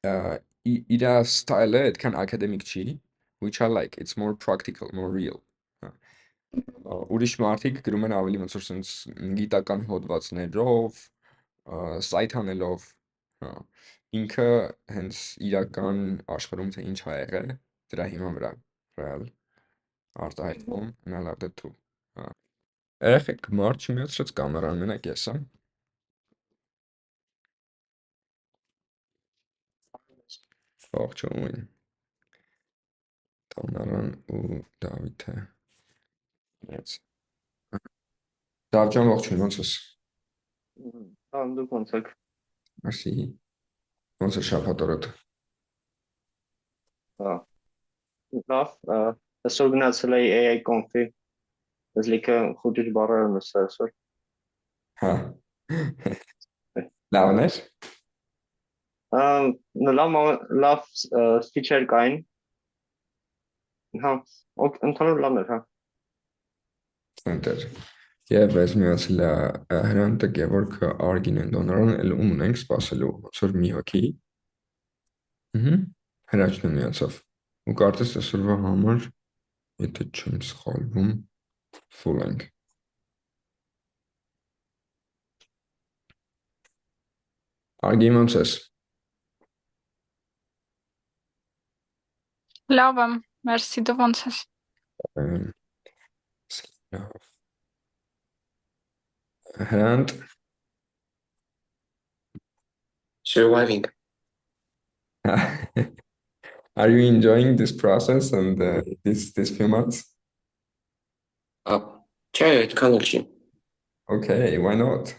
իր style-ը այդքան academic չի, which I like, it's more practical, more real։ Ուրիշ մարդիկ գրում են ավելի ոնց որ sense գիտական հոդվածներով, սայթ անելով, հա։ Ինքը հենց իրական աշխարհում թե ինչ ա եղել, դրա հիման վրա ռեալ արտահայտվում, and I love that too։ Երեխեք մարդ չմիացրեց կամերան, մենակ ես, հա։ Ողջույն, Տոնարան ու Դավիթը։ Yes։ Դավ ջան, ողջույն, ոնց ես։ Դուք ոնց եք։ Մերսի։ Ոնց է շաբաթօրդ։ Լավ, այսօր գնացել էի AI կոնֆի, ես լիքը խուճիչ բառեր եմ լսել այսօր։ Հա։ Լավն էր։ Լավ սպիչեր կային։ Հա, ընդհանուր լավն էր, հա։ Center։ Եվ ես միացել է Հրանտը Գևորգը Արգին են դոնորան էլ ունենք սպասելու ոնց որ մի հոգի։ Հրաչն միացավ։ Ու կարծես այսօրվա համար, եթե չեմ սխալվում, full ենք։ Արգի ոնց ես։ Լավ եմ, մերսի, դու ոնց ես։ Լավ։ Հրանտ Surviving. Are you enjoying this process and this few months? Չէ, այդքան էլ չի։ Okay, why not?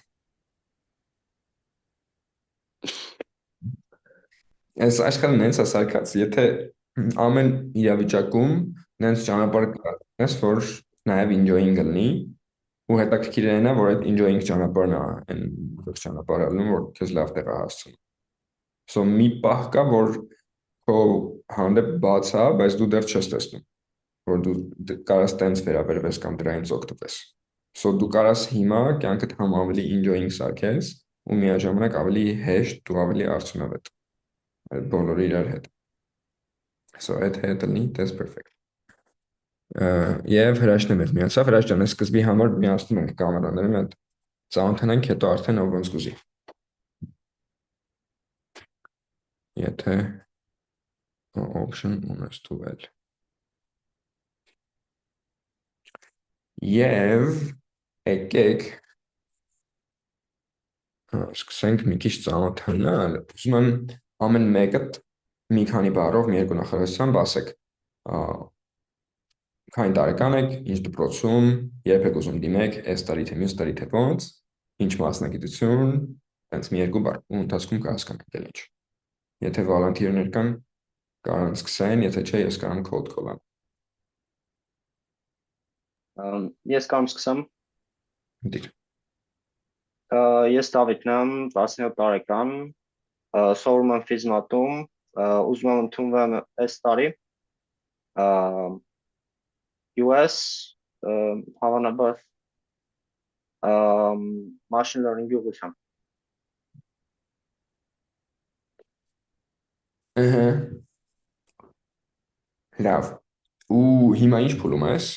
Այս աշխարհը նենց է սարքած, եթե ամեն իրավիճակում նենց ճանապարհ կգտնես, որ նաև enjoying լինի, ու հետաքրքիր է նա, որ այդ enjoying ճանապարհն է, այն որոշ ճանապարհը լինում, որ քեզ լավ տեղ է հասցնում։ So մի պահ կա, որ քո հանդեպ բաց է, բայց դու դեռ չես տեսնում, որ դու կարաս տենց վերաբերվես կամ դրանից օգտվես։ So դու կարաս հիմա կյանքդ համ ավելի enjoying սարքես ու միաժամանակ ավելի հեշտ ու ավելի արդյունավետ այդ բոլորը իրար հետ։ So այդ հետը լինի, that's perfect։ Եվ հրաշքն եմ միացավ, հրաշք ջան, այս սկզբի համար միացնում ենք կամերաները, մենք ծանոթանանք, հետո արդեն ով ոնց կուզի։ Եթե option ունես թուվել։ Եվ եկեք սկսենք մի քիչ ծանոթանալ։ Ուզում եմ ամեն մեկդ մի քանի բառով մի երկու նախադասությամբ ասեք։ Քանի տարեկան եք, ինչ դպրոցում, երբ եք ուզում դիմեք, այս տարի թե մյուս տարի թե ոնց, ինչ մասնագիտություն, այնց մի երկու բառ, ու ընթացքում կհասկանաք էլ ինչ։ Եթե վոլանտիրներ կան, կարող սկսեն, եթե չէ, ես կարող cold call-ամ։ Ես կարող սկսեմ։ Դիր։ Ես Դավիթն եմ, 17 տարեկան, սովորում եմ ֆիզմատում, ուզում եմ ընդունվեմ այս տարի։ US հավանաբար machine learning ուղղությամբ։ Լավ։ Ու հիմա ինչ փուլում ես։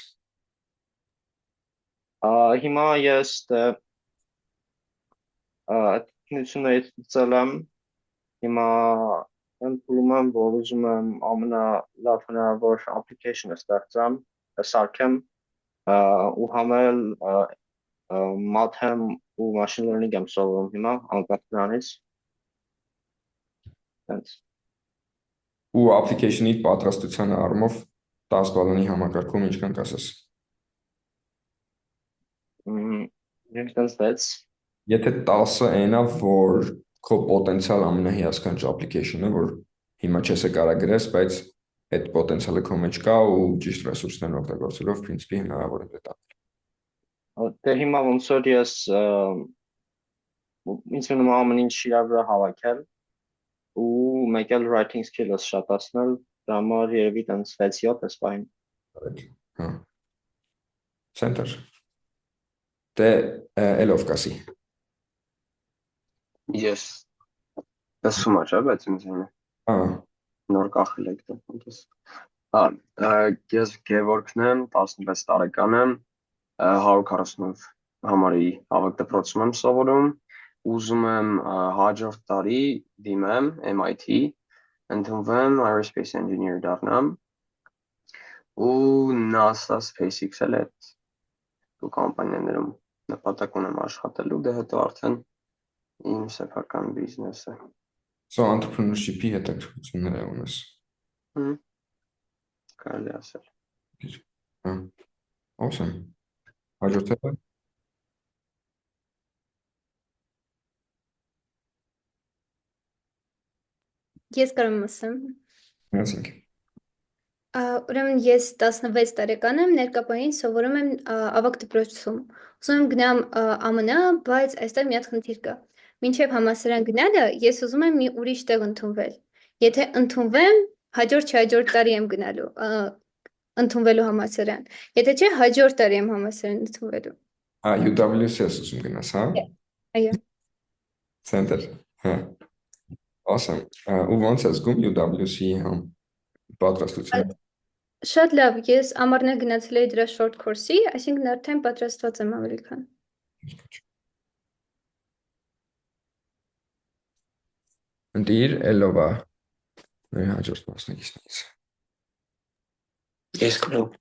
Հիմա ես քննություններից ծել եմ, հիմա ընդունում եմ, որ ուզում եմ ամենալավ հնարավոր application-ը ստեղծեմ, սարքեմ ու համել math-եմ ու machine learning եմ սովորում հիմա անկախ դրանից։ Ու application-ի պատրաստության առումով 10 բալանի համակարգում ինչքան կասես։ Եթե 10-ը այնա, որ քո պոտենցիալ ամենահիասքանչ application-ը, որ հիմա չես կարող գրես, բայց այդ պոտենցիալը քո մեջ կա ու ճիշտ ռեսուրսներն օգտագործելով principi հնարավոր է դա։ Դե հիմա ոնց որ ես ինձ մնում ամեն ինչ իրար վրա հավաքել ու մեկ էլ writing skill-ս շատացնել, դրա համար երևի տենց 6-7 էս բան։ Հա։ Center։ Դե ելով կասի։ Ես ասում եմ, բայց ինձ ինձ։ Ահա, Նոր կախել եք դա ոնց։ Հա, ես Գևորգն եմ, 16 տարեկան եմ, 140-ով համարի հավաք դպրոցում եմ սովորում, ուզում եմ հաջորդ տարի դիմեմ MIT, ընդունվեմ aerospace engineer դառնամ ու NASA SpaceX-էլ այդ ու կամպանիաներում նպատակ ունեմ աշխատելու, դե հետո արդեն իմ սեփական բիզնեսը։ so entrepreneurship-ի հետաքրքրություններ ունես։ Կարելի ասել։ Հա, awesome։ Հաջորդը Ես կարող եմ ասեմ։ միացինք։ Ուրեմն ես 16 տարեկան եմ, ներկապային սովորում եմ ավագ դպրոցում։ Ուզում եմ գնամ ԱՄՆ, բայց այստեղ մի հատ խնդիր կա։ Մինչև համալսարան գնալը ես ուզում եմ մի ուրիշ տեղ ընդունվել։ Եթե ընդունվեմ, հաջորդ տարի եմ գնալու ընդունվելու համալսարան։ Եթե չէ, հաջորդ տարի եմ համալսարան ընդունվելու։ UWC ես ուզում գնաս, հա։ Այո։ Center։ Հա, awesome։ Ու ոնց ես զգում UWC-ի համ պատրաստությունը։ Շատ լավ, ես ամառներ գնացել էի դրա short course-ի, այսինքն արդեն պատրաստված եմ ավելի քան։ Ընտիր Էլովա մեր հաջորդ մասնակիցներից։ Ես կրում։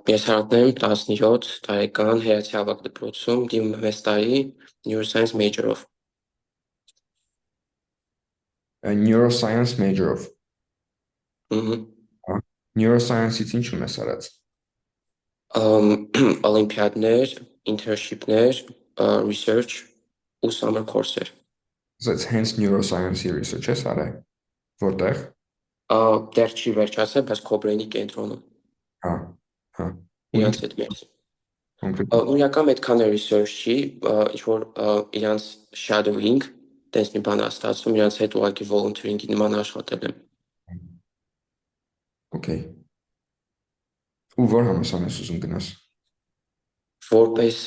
Ես հարատներում 17 տարեկան հերացի ավակ դպրոցում դիմում եմ 6 տարի neuroscience major-ով։ Neuroscience major-ով։ Ահա։ Neuroscience-ից ինչ ունես արած։ Օլիմպիադներ, internship-ներ, research ու summer course-եր։ That's hence neuroscience-ի research ես արել։ Որտեղ։ Դեռ չի վերջացել, բայց Cochrane-ի կենտրոնում։ Հա, հա։ Իրանց հետ մեր։ Կոնկրետ։ Իրական այդքան է research չի, ինչ որ իրանց shadowing, տես մի բան ստացվում, իրանց հետ ուղղակի volunteering-ի նման աշխատել եմ։ Okay։ Ու որ համալսարան ես ուզում գնաս։ Որպես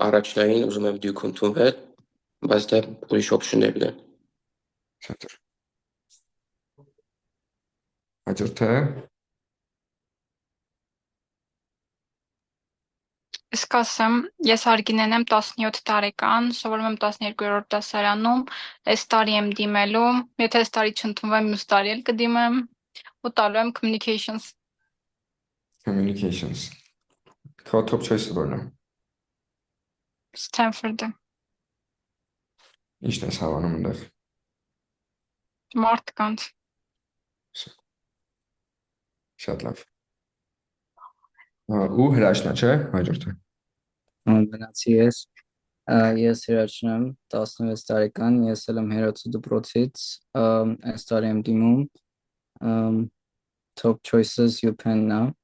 առաջնային ուզում եմ Duke ընդունվել, բայց դա ուրիշ option-ներն են։ Center։ Հաջորդը Ես կասեմ, ես Արգինեն եմ 17 տարեկան, սովորում եմ 12-րդ դասարանում, այս տարի եմ դիմելու, եթե այս տարի չընդունվեմ, մյուս տարի էլ կդիմեմ ու տալու եմ communications։ communications։ Քո top choice-ը որն է։ Stanford-ը։ Ինչն ես հավանում այնտեղ։ Մարդկանց։ Շատ լավ։ Ու հրաշքն է, չէ՞, հաջորդը։ Գնացի ես։ Ես հրաշքն եմ 16 տարեկան, ես էլ եմ հերացու դպրոցից, այս տարի եմ դիմում top choices UPenn now.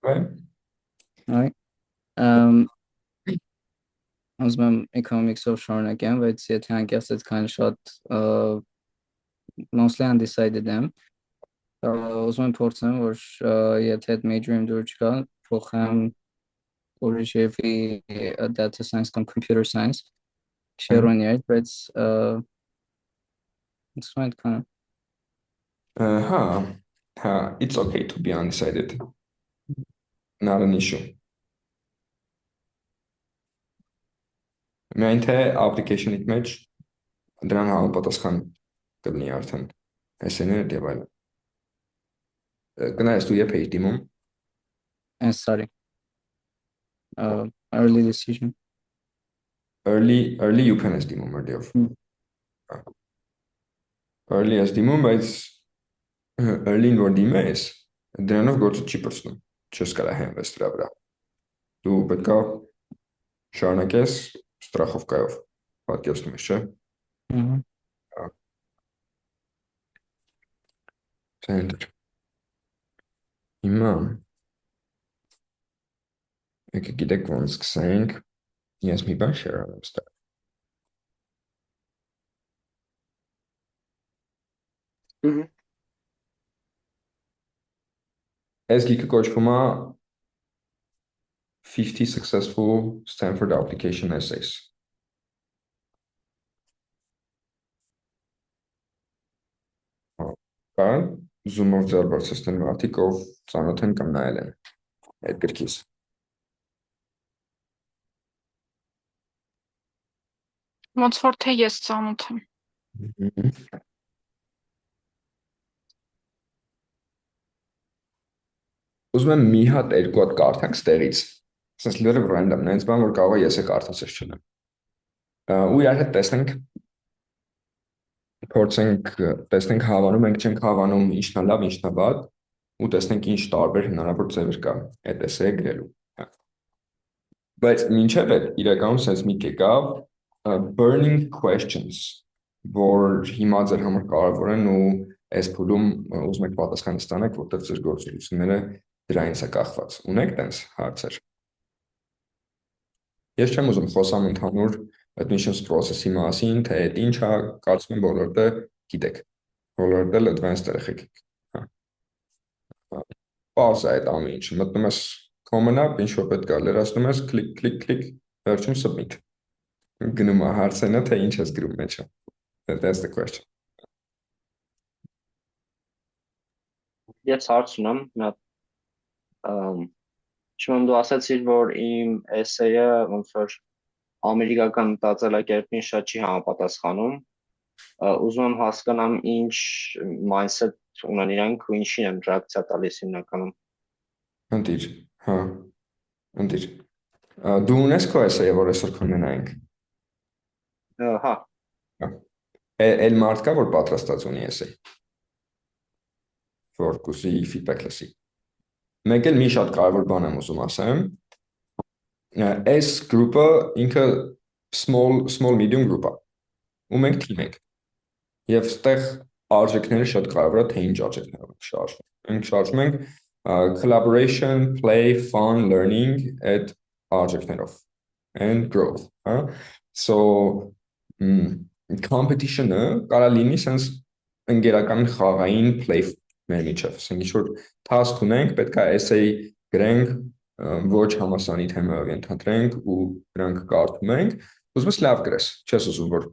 Right. Ուզում եմ economics-ով շարունակեմ, բայց եթե անկեղծ այդքան շատ mostly undecided եմ։ Ուզում եմ փորձեմ, որ եթե այդ major-ում դուր չկա, փոխեմ ուրիշ եւի data science կամ computer science շերոնիեր, բայց it's not kind Հա, it's okay to be undecided. Not an issue. Միայն թե application-ի մեջ դրան համապատասխան կլինի արդեն essay-ներ եւ այլն։ Գնայես դու երբ էի դիմում։ sorry. Early decision. Early you can ես դիմում early-ով։ Early ես դիմում, բայց early-ին որ դիմես, դրանով գործը չի պրծնում։ Չես կարող հենվես դրա վրա։ Դու պետք է շարունակես ստրախովկայով։ Պատկերացնում ես, չէ՞։ Center։ Հիմա եկեք գիտեք ոնց սկսենք։ Ես մի բան share անեմ ստա։ Այս գիքը կոչվում է 50 successful Stanford application essays։ կան զումով ձեռ բարձրացնեն մարդիկ, ով ծանոթ են կամ նայել են այդ գրքից։ Ոնց որ թե ես ծանոթ եմ։ Ուզում եմ մի հատ երկու հատ կարդանք ստեղից։ Սենց լրիվ ռանդոմ, նենց բան, որ կարող է ես է կարդացած չունեմ։ Ու իրար հետ տեսնենք, փորձենք տեսնենք հավանում ենք, չենք հավանում, ինչն է լավ, ինչն է վատ, ու տեսնենք ինչ տարբեր հնարավոր ձևեր կա այդ էսեը գրելու։ Բայց մինչև այդ իրականում sense մի կեկավ burning questions, որ հիմա ձեր համար կարևոր են ու այս փուլում ուզում եք պատասխան ստանաք, որտեղ ձեր գործունեությունները դրանից է կախված։ Ունեք տենց հարցեր։ Ես չեմ ուզում խոսամ ընդհանուր admissions process-ի մասին, թե այդ ինչ է, կարծում եմ բոլորը գիտեք։ Բոլորը advanced երեխեք եք։ Պարզ է այդ ամեն ինչը։ Մտնում ես common app, ինչ որ պետք է լրացնում ես, click click click, վերջում submit։ Գնում է հարցենը, թե ինչ ես գրում մեջը։ That's the question։ Ես հարց ունեմ, մի հատ չեմ դու ասացիր, որ իմ էսեյը ոնց որ ամերիկական մտածելակերպին շատ չի համապատասխանում, ուզում եմ հասկանամ ինչ mindset ունեն իրանք ու ինչին են ռեակցիա տալիս հիմնականում։ Ընտիր, հա, ընտիր։ Դու ունես քո էսեյը, որ այսօր կունենայինք։ Հա։ Էլ մարդ կա, որ պատրաստած ունի էսեյ։ Որ կուզի feedback լսի։ Մեկ էլ մի շատ կարևոր բան եմ ուզում ասեմ։ Այս գրուպը ինքը small medium գրուպ է։ Ու մենք թիմ ենք։ Եվ ստեղ արժեքները շատ կարևոր է, թե ինչ արժեքներով ենք շարժվում։ Մենք շարժվում ենք collaboration, play, fun, learning այդ արժեքներով and growth, հա։ So competition-ը կարա լինի sense ընկերական խաղային play մեր միջև, ասենք ինչ որ task ունենք, պետք է essay գրենք, ոչ համասանի թեմայով ընդհանրենք ու դրանք կարդում ենք, ուզում ես լավ գրես, չես ուզում որ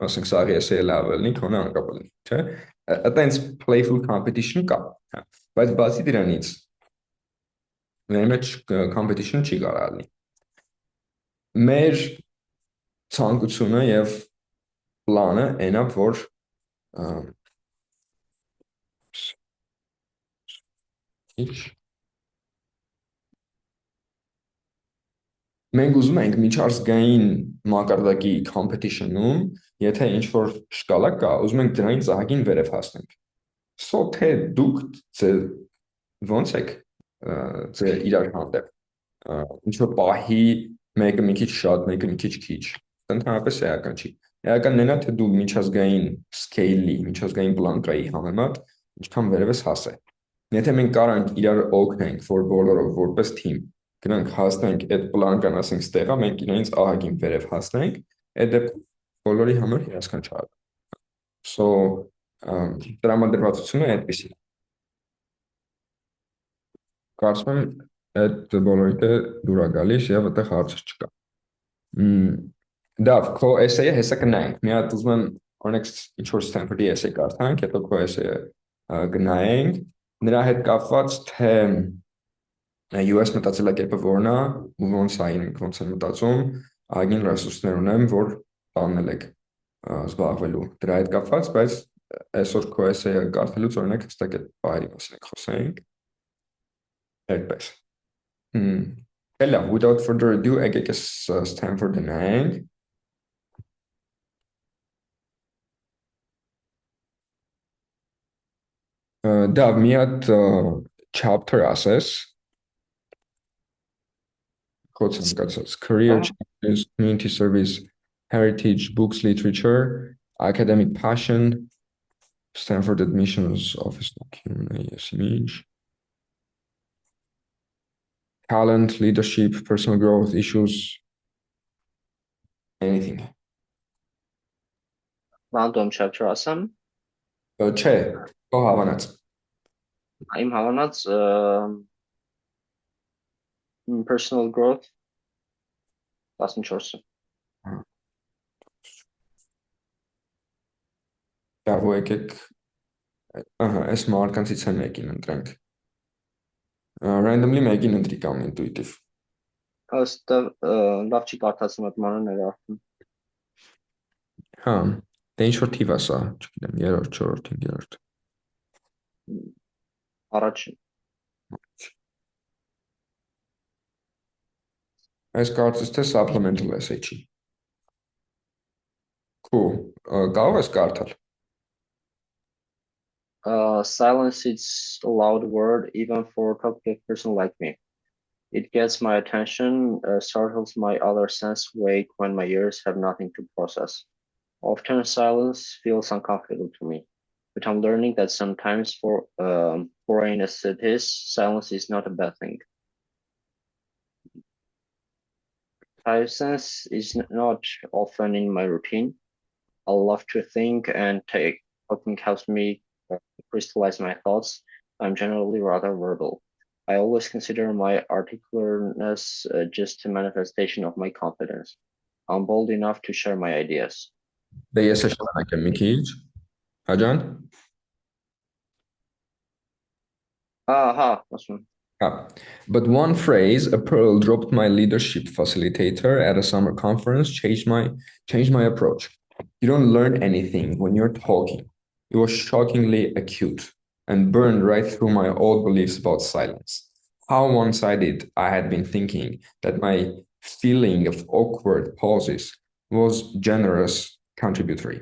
ասենք սաղի essay-ը լավ լինի, քոնը անկապ լինի, չէ՞։ Այտենց playful competition կա, հա, բայց բացի դրանից մեր մեջ competition չի կարող լինի։ Մեր ցանկությունը եւ պլանը այնա որ մենք ուզում ենք միջազգային մակարդակի competition-ում, եթե ինչ որ շկալա կա, ուզում ենք դրանից ահագին վերև հասնենք։ So թե դուք ոնց եք ձեր իրար հանդեպ ինչ որ պահի մեկը մի քիչ շատ, մեկը մի քիչ քիչ, ընդհանրապես էական չի։ Էականն այնա թե դու միջազգային scale-ի, միջազգային պլանկայի համեմատ ինչքան վերև ես հասել։ Եթե մենք կարանք իրար օգնենք, որ բոլորով որպես թիմ գնանք հասնենք այդ պլանկան, ասենք ստեղա, մենք իրենից ահագին վերև հասնենք, այդ դեպքում բոլորի համար հիասքանչելի։ So տրամադրվածությունը այդպեսին է։ Կարծում եմ այդ բոլորիդ է դուր է գալիս եւ այդտեղ հարցեր չկա։ Դա քո էսեյը հեսա կնայենք։ Մի հատ ուզում եմ օրինակ ինչ որ Stanford-ի էսեյ կարդանք, հետո քո էսեյը գնայենք, նրա հետ կապված թե US մտածելակերպը որն է ու ոնց է իրենք ոնց են մտածում, ագին ռեսուրսներ ունեմ, որ տանել եք զբաղվելու դրա հետ կապված, բայց այսօր քո էսեյը կարդալուց օրինակ հստակ այդ բայրի մասին ենք խոսենք։ Այդպես։ Հելա, without further ado, եկեք Stanford-ը նայենք։ Դա մի հատ chapter ասես, career changes, community service, heritage, books, literature, academic passion, Stanford admissions office document, yes, image, talent, leadership, personal growth issues, anything. Random chapter ասեմ։ Չէ, քո հավանած։ Իմ հավանած personal growth 14-ը։ Դա ու եկեք Այս մարդկանցից են մեկին ընտրենք։ Randomly մեկին ընտրի կամ intuitive։ Ըստ լավ չի կարդացում այդ մանրը ներառում։ Հա, դե ինչ որ թիվ է սա, չգիտեմ, 3-րդ, 4-րդ, 5-րդ։ Առաջին։ Այս կարծես թե supplemental essay-չի։ Cool, կարող ես կարդալ։ Silence is a loud word even for a talkative person like me. It gets my attention, startles my other sense wake when my ears have nothing to process. Often silence feels uncomfortable to me, but I'm learning that sometimes for foreign as it is, silence is not a bad thing. Silence is not often in my routine. I love to think and talking helps me crystallize my thoughts. I'm generally rather verbal. I always consider my articulateness just a manifestation of my confidence. I'm bold enough to share my ideas. Դե ես է շարունակեմ մի քիչ։ Հաջան։ Awesome. But one phrase, a pearl dropped my leadership facilitator at a summer conference, changed my approach. You don't learn anything when you're talking. It was shockingly acute and burned right through my old beliefs about silence. How one-sided I had been thinking that my feeling of awkward pauses was generous contributory.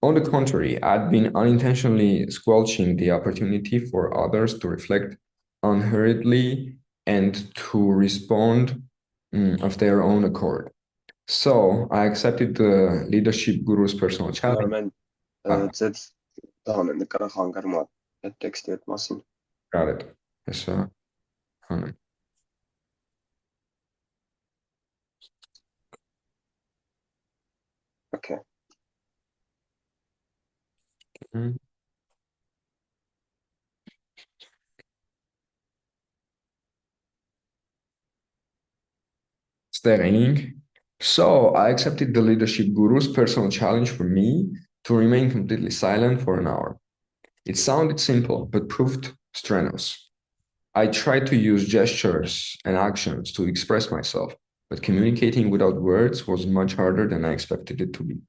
On the contrary, I'd been unintentionally squelching the opportunity for others to reflect unhurriedly and to respond of their own accord. So I accepted the leadership guru's personal challenge. Armen, ձեզ տան են նկարը խանգարում այդ տեքստի այդ մասին։ Got it. Yes, Armen. Okay. Staying. So I accepted the leadership guru's personal challenge for me to remain completely silent for an hour. It sounded simple, but proved strenuous. I tried to use gestures and actions to express myself, but communicating without words was much harder than I expected it to be.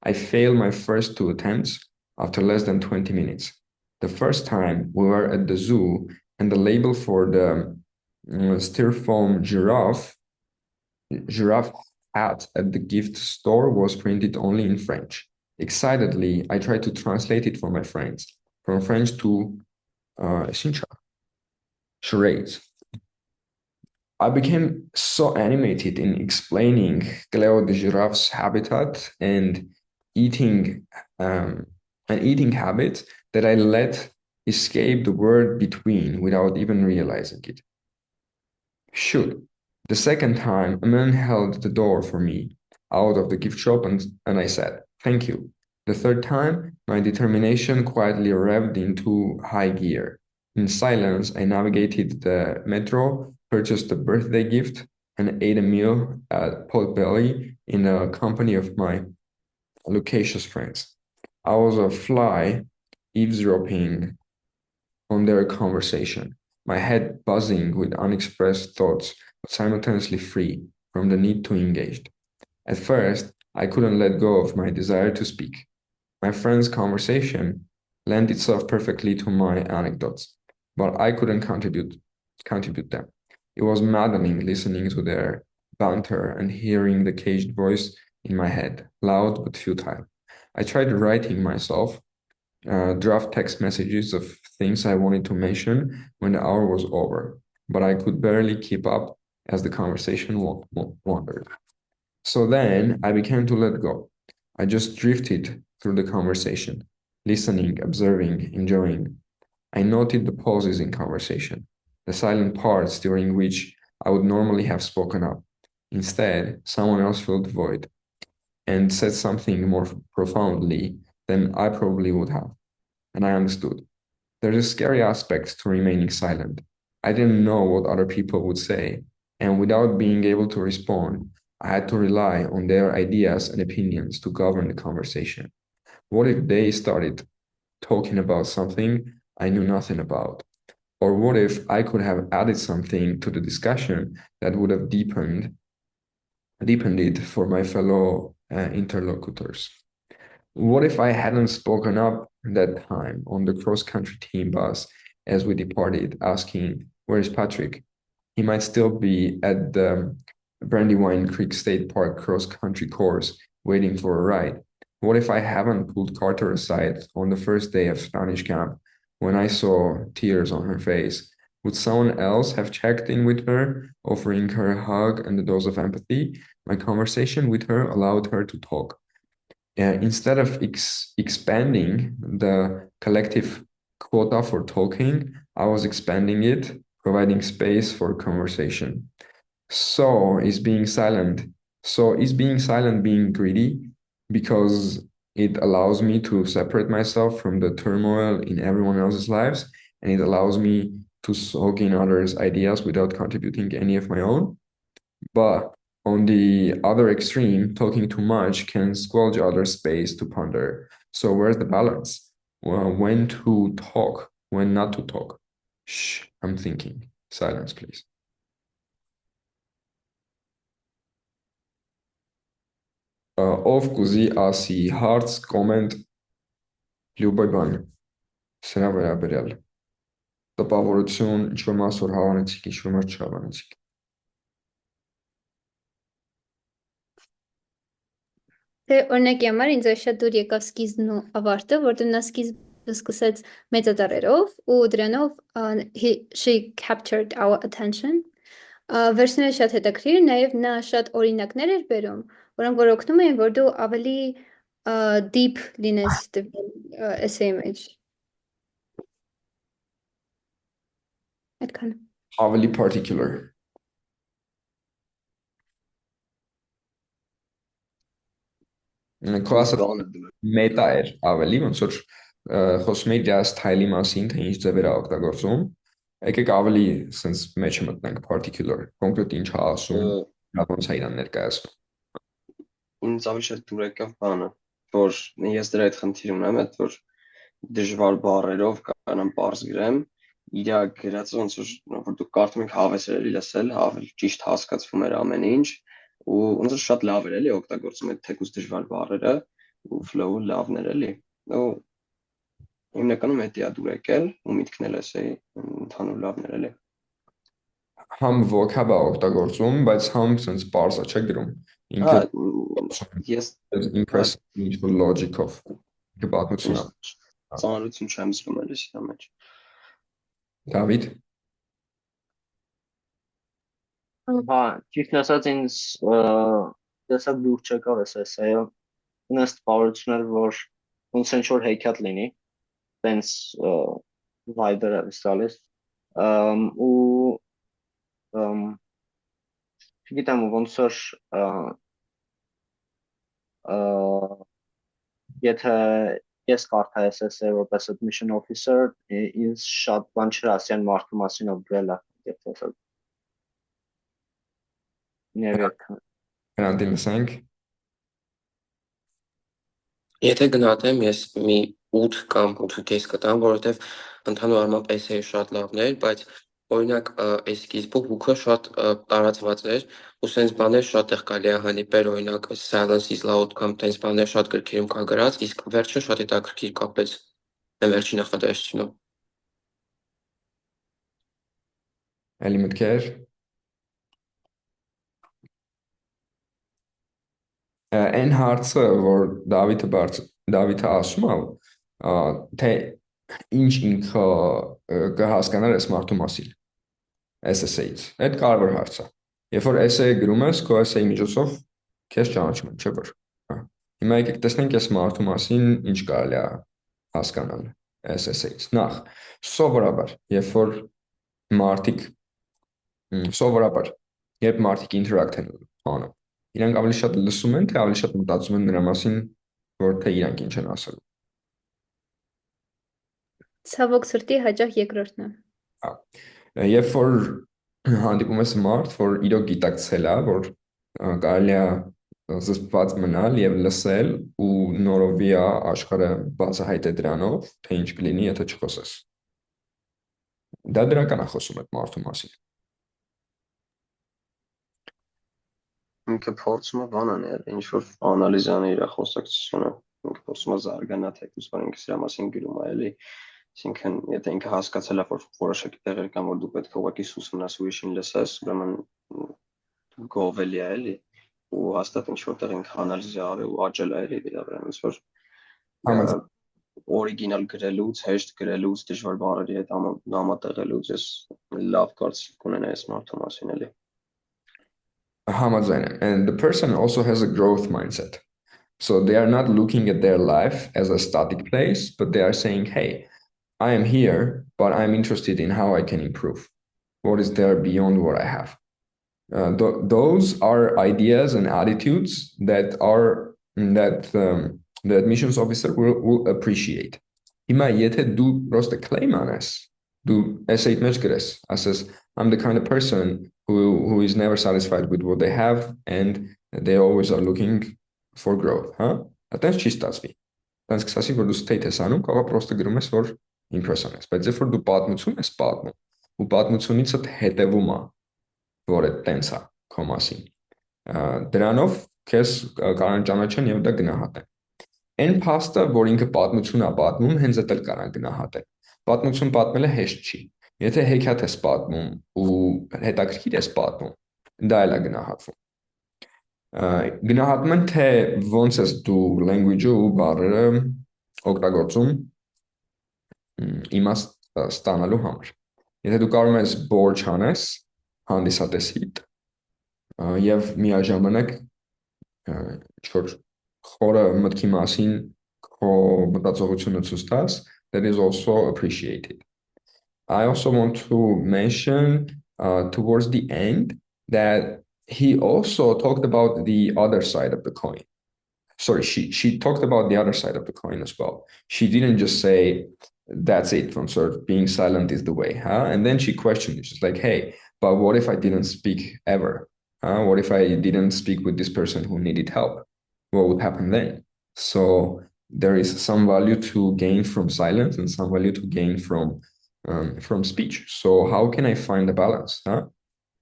I failed my first 2 attempts after less than 20 minutes. The first time we were at the zoo and the label for the styrofoam giraffe hat at the gift store was printed only in French. Excitedly, I tried to translate it for my friends, from French to charades. I became so animated in explaining Cleo the giraffe's habitat and eating habits that I let escape the word between without even realizing it. Shoot. The second time, a man held the door for me out of the gift shop and I said, "Thank you." The third time, my determination quietly revved into high gear. In silence, I navigated the metro, purchased a birthday gift, and ate a meal at Potbelly in the company of my loquacious friends. I was a fly eavesdropping on their conversation, my head buzzing with unexpressed thoughts, but simultaneously free from the need to engage. At first, I couldn't let go of my desire to speak. My friend's conversation lent itself perfectly to my anecdotes, but I couldn't contribute them. It was maddening listening to their banter and hearing the caged voice in my head, loud but futile. I tried writing myself draft text messages of things I wanted to mention when the hour was over, but I could barely keep up as the conversation wandered. So then I began to let go. I just drifted through the conversation, listening, observing, enjoying. I noted the pauses in conversation, the silent parts during which I would normally have spoken up. Instead, someone else filled the void and said something more profoundly than I probably would have. And I understood. There's a scary aspect to remaining silent. I didn't know what other people would say, and without being able to respond, I had to rely on their ideas and opinions to govern the conversation. What if they started talking about something I knew nothing about? Or what if I could have added something to the discussion that would have deepened it for my fellow interlocutors? What if I hadn't spoken up that time on the cross-country team bus as we departed, asking, "Where is Patrick?" He might still be at the Brandywine Creek State Park cross-country course waiting for a ride. What if I haven't pulled Carter aside on the first day of Spanish camp when I saw tears on her face? Would someone else have checked in with her, offering her a hug and a dose of empathy? My conversation with her allowed her to talk. Instead of expanding the collective quota for talking, I was expanding it, providing space for conversation. So is being silent. So is being silent being greedy because it allows me to separate myself from the turmoil in everyone else's lives, and it allows me to soak in others' ideas without contributing any of my own. But on the other extreme, talking too much can squelch others' space to ponder. So where's the balance? Well, when to talk, when not to talk? Shh, I'm thinking. Silence, please. Ով կուզի ասի հարց, կոմենտ, լյուբոյ բան, սրա վերաբերյալ։ Տպավորություն, ինչ-որ մասոր հավանեցիք, ինչ-որ մաս չհավանեցիք։ Դե օրինակի համար ինձ այս շատ դուր եկավ սկիզբն ու ավարտը, որտեղ նա սկիզբը սկսեց մեծատառերով ու դրանով she captured our attention. Վերջները շատ հետաքրքիր, նաև նա շատ օրինակներ էր բերում, որոնք որ օգնում էին, որ դու ավելի deep լինես essay մեջ։ Այդքան։ Ավելի particular։ Քլասը մետա էր ավելի, ոնց որ խոսում էի դրա սթայլի մասին, թե ինչ ձևեր է օգտագործում։ Եկեք ավելի sense մեջը մտնենք particular, կոնկրետ ինչ է ասում, դա ոնց է իրան ներկայացնում։ Ինձ ավելի շատ դուր եկավ բանը, որ ես դրա այդ խնդիր ունեմ, այդ որ դժվար բառերով կանամ པարզ գրեմ, իրա գրածը ոնց որ դուք կարդում եք հավես էլի լսել, ավելի ճիշտ հասկացվում էր ամեն ինչ, ու ոնց որ շատ լավ էր էլի օգտագործում այդ թեկուզ դժվար բառերը, ու flow-ը լավն էր էլի, ու հիմնականում էդի է դուր եկել, ու միտքն էլ էսեի ընդհանուր լավն էր էլի։ Համ vocab է օգտագործում, բայց համ sense parse չէ գրում։ Հա, Ինքը ես impressive ինչ-որ logic-ով պատմություն է։ ծանրություն չեմ զգում էլի սրա մեջ։ Դավիթ։ Հա, ճիշտն ասած ինձ դեսա դուր չեկավ էս էսեյը։ Ինձ տպավորություն էր, որ ոնց ինչ որ հեքիաթ լինի, տենց վայբեր է ստալիս, ու չգիտեմ ոնց որ եթե ես կարդայի էս էսեյը որպես admission officer, ինձ շատ բան չէր ասյան մարդու մասին ով գրել է, եթե ասած։ Ներյակը։ Հրանտին լսենք։ Եթե գնահատեմ, ես մի 8 կամ 8.5 կտամ, որովհետև ընդհանուր առմամբ էսեյը շատ լավն էր, բայց օրինակ այս սկիզբը հուքը շատ տարածված էր, ու սենց բաներ շատ տեղ կարելի է հանդիպել, օրինակ silence is loud կամ տենց բաներ շատ գրքերում կա գրած, իսկ վերջը շատ հետաքրքիր կապեց այն վերջի նախադասությունով։ Էլի մտքեր։ Այն հարցը, որ Դավիթը ասում է, թե ինչ ինքը կհասկանար այս մարդու մասին, SSA-ից, այդ կարևոր հարց է։ Երբ որ essay գրում ես, քո essay միջոցով քեզ ճանաչում են, չէ՞ որ։ Հիմա եկեք տեսնենք այս մարդու մասին ինչ կարելի է հասկանալ SSA-ից։ Նախ, սովորաբար, երբ մարդիկ interact են անում, իրանք ավելի շատ լսում են, թե ավելի շատ մտածում են նրա մասին, որ թե իրանք ինչ են ասելու։ Ցավոք սրտի հաճախ երկրորդն է։ Երբ որ հանդիպում ես մարդ, որ իրոք գիտակցել է, որ կարելի է զսպված մնալ եւ լսել ու նորովի աշխարհը բացահայտե դրանով, թե ինչ կլինի, եթե չխոսես։ Դա դրական է խոսում այդ մարդու մասին։ ինքը փորձում է բան անել, ինչ որ անալիզ անի իր խոսակցությունը, ինքը փորձում է զարգանա թեկուզ, որ ինքը սրա մասին գրում է, էլի, այսինքն, եթե ինքը հասկացել է, որ որոշակի տեղեր կան, որ դու պետք է ուղղակի ուսումնաս ուրիշին լսես, ուրեմն գովելի է, էլի, ու հաստատ ինչ որտեղ ինքը անալիզ է արել ու աճել է, էլի, դրա վրա, ոնց որ Համաձայն։ օրիգինալ գրելուց, հեշտ գրելուց, դժվար բառերի հետ համատեղելուց, ես լավ կարծիք կունենայի այս մարդու մասին, էլի։ Համաձայն եմ. And the person also has a growth mindset. So they are not looking at their life as a static place, but they are saying, hey, I am here, but I'm interested in how I can improve. What is there beyond what I have? Those are ideas and attitudes that the admissions officer will appreciate. Հիմա եթե դու просто claim անես, դու essay մեջ գրես, ասես I'm the kind of person who is never satisfied with what they have and they always are looking for growth, հա? Այդտեղ չի ստացվի։ Տենց կսասի, որ դու state ես անում, կարող է просто գրում ես, որ impression ես, բայց երբ որ դու պատմություն ես պատմում, ու պատմությունիցդ հետևում է, որ այդ տենց է քո մասին, դրանով քեզ կարան ճանաչեն եւ դա գնահատեն։ Այն փաստը, որ ինքը պատմություն է պատմում, հենց այդ էլ կարան գնահատել։ Պատմություն պատմելը հեշտ չի։ Եթե հեքիաթ ես պատմում ու հետաքրքիր ես պատմում, դա էլ է գնահատվում։ Գնահատում են, թե ոնց ես դու language-ը ու բառերը օգտագործում իմաստ ստանալու համար։ Եթե դու կարող ես բոր չանես հանդիսատեսիդ եւ միաժամանակ ինչ-որ խորը մտքի մասին քո մտածողությունը ցույց տաս, that is also appreciated. I also want to mention towards the end that he also talked about the other side of the coin. Sorry, she talked about the other side of the coin as well. She didn't just say that's it from sort of being silent is the way, huh? And then she questioned it. She's like, hey, but what if I didn't speak ever? What if I didn't speak with this person who needed help? What would happen then? So there is some value to gain from silence and some value to gain from speech. So how can I find the balance, huh?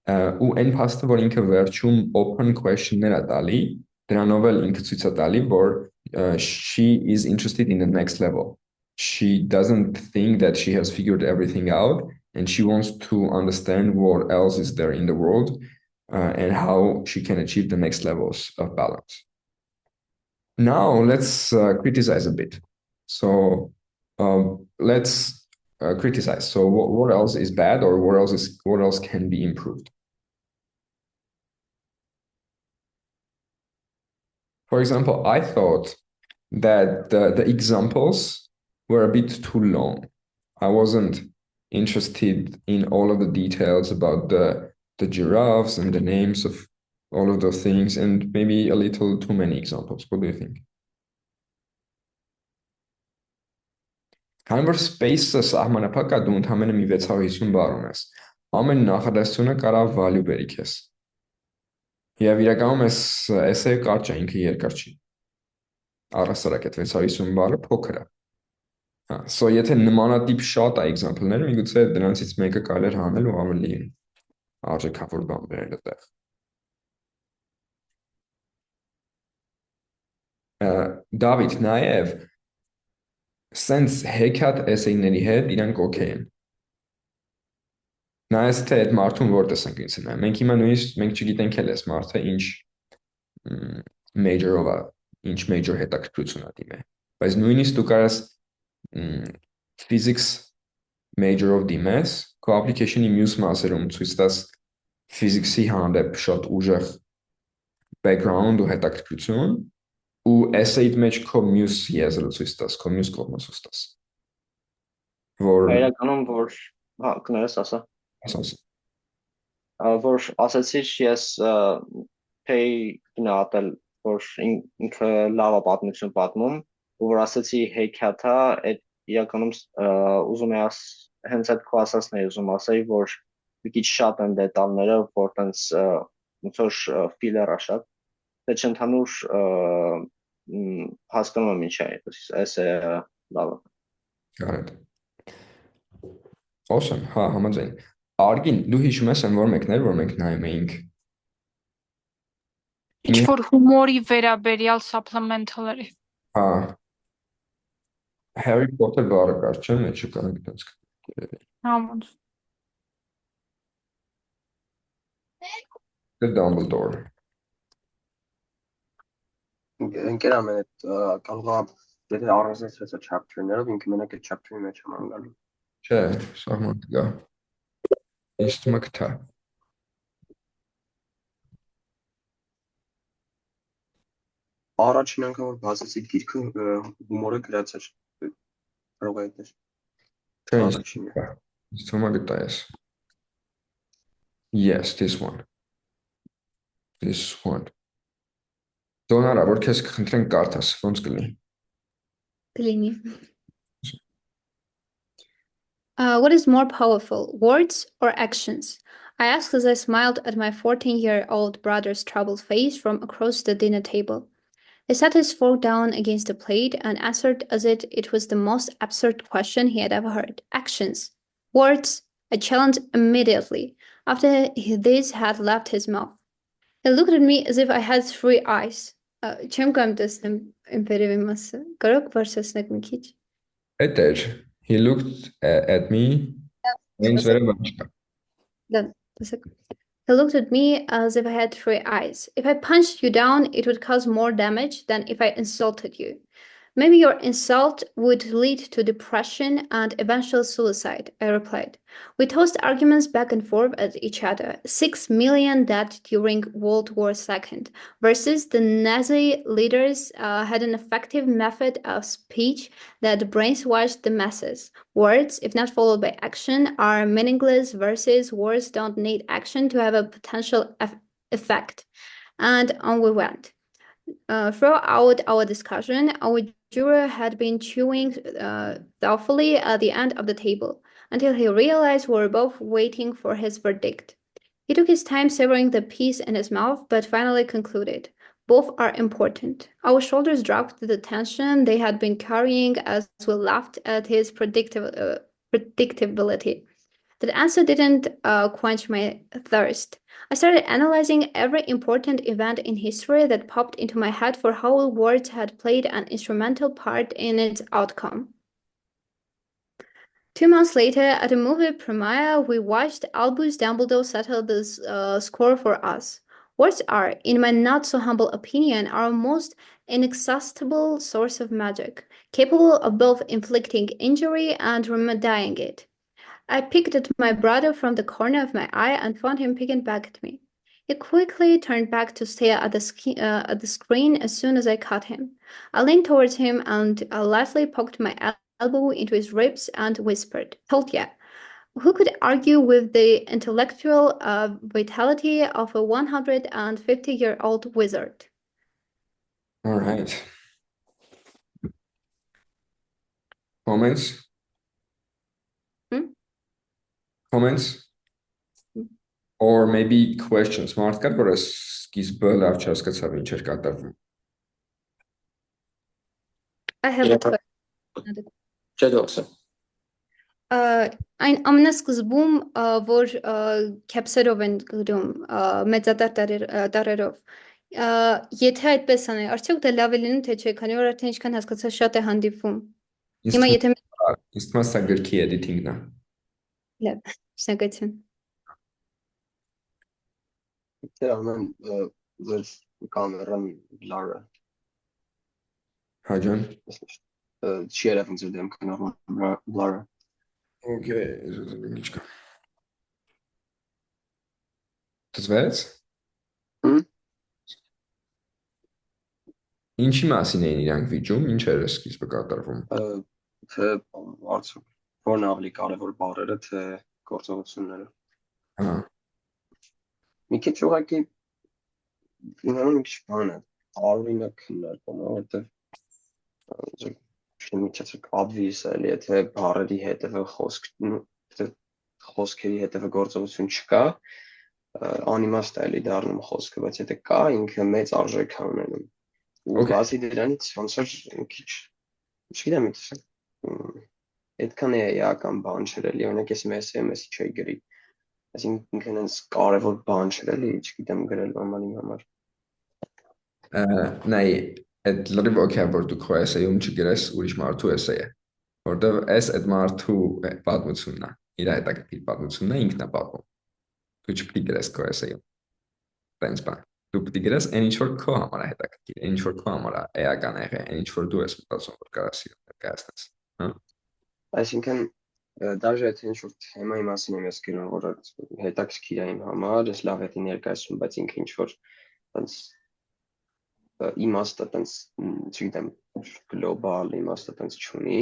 Ու այն փաստը, որ ինքը վերջում open question-ներ է տալի, դրանով էլ ինքը ցույց է տալի, որ she is interested in the next level. She doesn't think that she has figured everything out, and she wants to understand what else is there in the world and how she can achieve the next levels of balance. Now let's criticize a bit. So let's criticize. So what else is bad, or what else can be improved? For example, I thought that the examples were a bit too long. I wasn't interested in all of the details about the giraffes and the names of all of those things, and maybe a little too many examples. What do you think? Քանի որ space-ը սահմանափակ է, դու ընդհանրապես մի 650 բառ ունես։ Ամեն նախադասությունը կարող value բերի քեզ։ Եվ իրականում essay կարճ է, ինքը երկար չի։ Առհասարակ այդ 650 բառը փոքր է։ So եթե նմանատիպ շատ է example-ները, միգուցե դրանցից մեկը կարելի է հանել ու ավելի արժեքավոր բան բերել այդտեղ։ Դավիթ, նաև sense հեքիաթ essay-ների հետ իրանք okay են։ Նայես թե այդ մարդուն որտես ենք ինձ նայում։ Մենք հիմա նույնիսկ մենք չգիտենք էլ այս մարդը ինչ major-ով է, ինչ major հետաքրքրություն է դիմել։ Բայց նույնիսկ դու կարաս physics major-ով դիմես, քո application-ի մյուս մասերում ցույց տաս physics-ի հանդեպ շատ ուժեղ background ու հետաքրքրություն ու essay-ի մեջ քո մյուս եզրը ցույց տաս, քո մյուս կողմը ցույց տաս։ Որ Իրականում որ կներես ասա։ ասած Որ ասացի ես pay գնահատել որ ինքը լավ է պատմություն պատմում ու որ ասացի հեքիաթա այդ իրականում ուզում եմ հենց այդ քո ասածն էի ուզում ասեի որ մի քիչ շատ են դետալները որ տենց ոնց որ filler-ա շատ թե չընդհանուր հասկանում եմ ինչա է, այս է լավը։ Got it. Awesome, հա, համաձայն։ Արգին, դու հիշում ես այն որ մեկներ, որ մենք նայում էինք։ Ինչ որ հումորի վերաբերյալ supplemental-երի։ Հա, Harry Potter բառը կար, չէ՞, մեջը կար այդպես։ Հա, ոնց։ Dumbledore։ Ընկեր ամեն այդ կարող է եթե առանձնացրած է chapter-ներով ինքը մենակ այդ chapter-ի մեջ է ման գալու։ Չէ, սահման կա։ Իսկ մկթա։ Առաջին անգամ որ բացեցի գիրքը հումորը գրած էր։ Կարող է այդպես։ Չէ, Առաջինը։ իսկ թվում է գտա ես։ Yes, this one. This one. Դոնարա, որ քեզ կխնդրեն կարդաս, ոնց կլինի։ Կլինի։ What is more powerful, words or actions? I asked as I smiled at my 14-year-old brother's troubled face from across the dinner table. He set his fork down against the plate and answered as if it was the most absurd question he had ever heard. Actions. Words. I challenged immediately, after this had left his mouth. He looked at me as if I had three eyes. Չեմ կամ տեսնեմ իմպերիվի մասը։ Կարող բարձրացնեք մի քիչ։ Այդ էր, he looked at me, ինձ վերևը չկա։ He looked at me as if I had three eyes. If I punched you down, it would cause more damage than if I insulted you. Maybe your insult would lead to depression and eventual suicide, I replied. We tossed arguments back and forth at each other. 6 million dead during World War II versus the Nazi leaders had an effective method of speech that brainwashed the masses. Words, if not followed by action, are meaningless versus words don't need action to have a potential effect. And on we went. Throughout our discussion, our juror had been chewing thoughtfully at the end of the table until he realized we were both waiting for his verdict. He took his time savoring the piece in his mouth, but finally concluded. Both are important. Our shoulders dropped the tension they had been carrying as we laughed at his predictability. That answer didn't quench my thirst. I started analyzing every important event in history that popped into my head for how words had played an instrumental part in its outcome. 2 months later, at a movie premiere, we watched Albus Dumbledore settle the score for us. Words are, in my not-so-humble opinion, our most inexhaustible source of magic, capable of both inflicting injury and remedying it. I picked at my brother from the corner of my eye and found him picking back at me. He quickly turned back to stare at the screen as soon as I caught him. I leaned towards him and lightly poked my elbow into his ribs and whispered, "Told ya." Who could argue with the intellectual vitality of a 150-year-old wizard? All right. Comments? Comments? Or maybe questions. Մարդ կար, որ ես սկիզբը լավ չհասկացավ ինչ էր կատարվում։ I have a question. Չէ դոքսը։ Այն ամենասկզբում, որ քեփսերով են գրում, մեծատար տառերով, եթե այդպես անեի, արդյոք դա լավ է լինում, թե չէ, քանի որ արդեն ինչքան հասկացա շատ է հանդիպվում։ Հիմա եթե ինձ թվում է սա գրքի էդիթինգն է։ լավ, շնորհակալություն։ Թե Armen ձեր կամերան լարը։ Հաջան։ Չի երևում ձեր դեմքը լարը։ Okay, ինչ կա։ Դզվեց։ Ինչի մասին էին իրանք վիճում, ինչ էր սկիզբը կատարվում։ Թե արդյոք որն ավելի կարևոր բառերը, թե գործողությունները։ Հա։ Մի քիչ ուղղակի իմանում մի քիչ բան է, տարօրինակ քննարկում, որովհետև չմիջացեք obvious է, եթե բառերի հետևը խոսքերի հետևը գործողություն չկա, անիմաստ է էլի դառնում խոսքը, բայց եթե կա, ինքը մեծ արժեք է ունենում։ Ու Okay. բացի դրանից ոնց որ քիչ, չգիտեմ, այդքան է էական բան չէր էլի, օրինակ ես SMS-ի չէի գրի։ Այսինքն ինձ կարևոր բան չէր էլի, չգիտեմ գրել նորմալի համար։ Նայ, այդ լրիվ օքեյ է, որ դու քո էսեյում չգրես ուրիշ մարդու էսեյը, որտեղ այդ մարդու պատմությունն է, իր հետաքրքիր պատմությունն է, ինքն է պատմում։ Դու չպետք է գրես քո էսեյում։ Տենց բան։ Դու պետք է գրես այն ինչ որ քո համար է հետաքրքիր, այն ինչ որ քո համար է էական եղել, այն ինչ որ դու ես մտածում որ կարաս ներկայացնես, հա։ Այսինքն դաժե եթե ինչ որ թեմայի մասին եմ ես գրում, որ հետաքրքիր է իմ համար, ես լավ էի ներկայացնում, բայց ինքը ինչ որ տենց իմաստը տենց, չգիտեմ, գլոբալ իմաստը տենց չունի,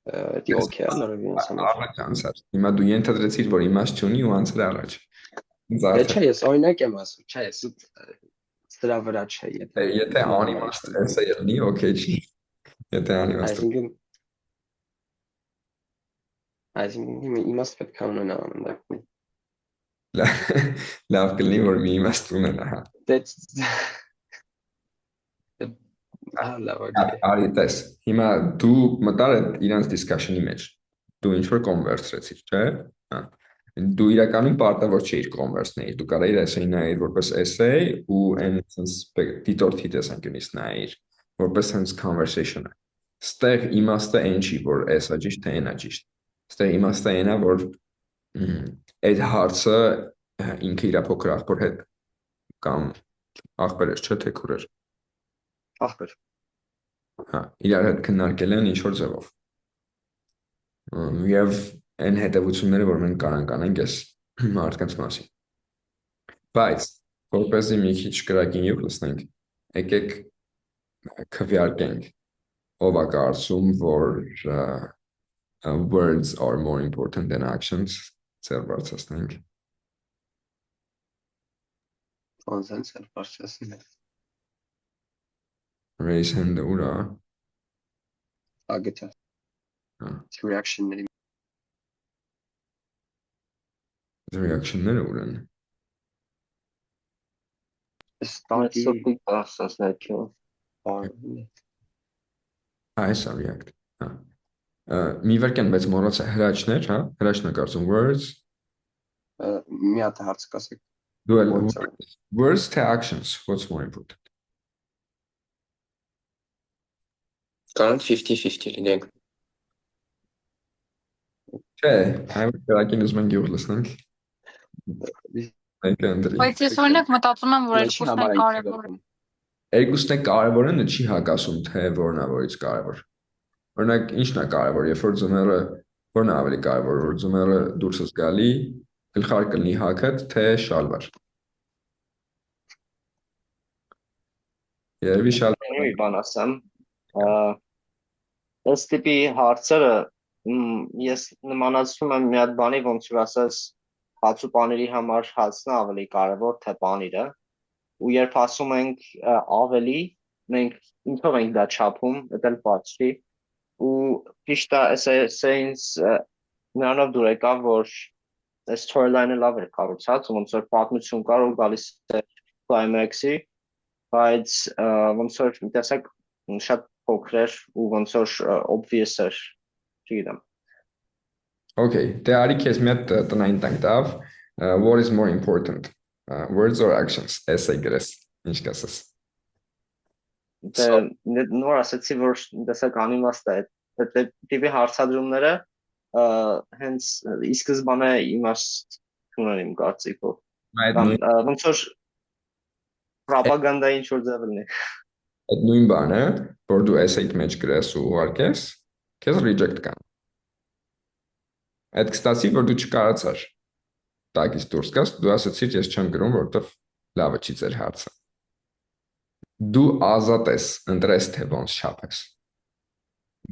դա օքեյ է լրիվ ինձ համար։ Առաջ անցար։ Հիմա դու ենթադրեցիր, որ իմաստ չունի ու անցար առաջ։ Չէ, ես օրինակ եմ ասում, չէ, ես դրա վրա չէ, Եթե անիմաստ էսեյ լինի, օքեյ չի։ Եթե անիմաստ։ Այսինքն իմաստ պետք է ունենա ամենակում։ Լավ կլինի, որ մի իմաստ ունենա, հա։ Լավ, օքեյ։ Արի տես, հիմա դու մտար այդ իրանց դիսկաշնի մեջ, դու ինչ-որ կոնվերսրեցիր, չէ՞, հա, դու իրականում պարտավոր չէիր կոնվերսնեիր, դու կարայիր էսեյ նայիր որպես էսեյ ու այն սենց դիտորդի տեսանկյունից նայիր, որպես հենց conversation է, ստեղ իմաստը այն չի, որ էսա ճիշտ թե այնա ճիշտ, ստեղ իմաստը այնա, որ այդ հարցը ինքը իրա փոքր աղբոր հետ կամ աղբեր էր, չէ՞ թե քուր էր։ Աղբեր։ Հա, իրար հետ քննարկել են ինչ-որ ձևով։ Եվ այն հետևությունները, որ մենք կարանք անենք այս մարդկանց մասին։ Բայց, որպեսզի մի քիչ կրակին յուղ լսնենք, եկեք քվեարկենք, ով է կարծում, որ words are more important than actions, ծեր բարձրացնենք։ Ոնց է բարձրացնել։ Raise hand-ը ուր է։ Ագետա։ Reaction-ների Reaction-ները ուր են։ Ստարտի բարձրացնել քո։ Այս է react։ Հա։ Մի վարքան բայց մոռացա հրաչներ, հա, հրաչն է կարծում words։ Մի հատ հարց կասեք։ Դու words թե actions, what's more important։ Կարանք 50-50 լինենք։ Չէ, այո, կրակին ուզում ենք յուղ լսնենք։ Բայց ես օրինակ մտածում եմ, որ Ինչի երկուսն համար էլ ենք կարևոր են։ Երկուսն է կարևոր են, չի հակասում, թե որն է որից կարևոր։ Օրինակ, ինչն է կարևոր, երբ որ ձմեռը որն է ավելի կարևոր, որ ձմեռը դուրս ես գալի, գլխար կլինի հագդ, թե շալվար։ Երևի շալվար։ Մի բան ասեմ, այս տիպի հարցերը ես նմանացնում եմ մի հատ բանի, ոնց որ ասես հաց ու պանիրի համար հացն է ավելի կարևոր, թե պանիրը, ու երբ ասում ենք ավելի, մենք ինչով ենք դա չափում, դա էլ բաց չի, ու ճիշտ է, այս նրանով դուր եկավ, որ այս storyline-ը լավ էր կառուցած, ոնց որ պատմություն կար ու գալիս է climax-ի, բայց ոնց որ տեսակ շատ փոքր էր ու ոնց որ obvious էր, չգիտեմ։ Okay, դե արի քեզ մի հատ տնային տանք տավ, what is more important, words or actions, essay գրես, ինչ կասես։ Դե նոր ասացի, որ տեսակ անիմաստ է, այդ տիպի հարցադրումները հենց ի սկզբանե իմաստ չունեն իմ կարծիքով։ Կամ ոնց որ պրոպագանդայի ինչ որ ձև լինի։ Այդ նույն բանը, որ դու essay-դ մեջ գրես ու ուղարկես, քեզ reject կան։ Այդ կստացի, որ դու չկարացար տակից դուրս գաս, դու ասացիր, ես չեմ գրում, որովհետև լավը չի ձեր հարցը։ Դու ազատ ես, ընտրես թե ոնց չափես։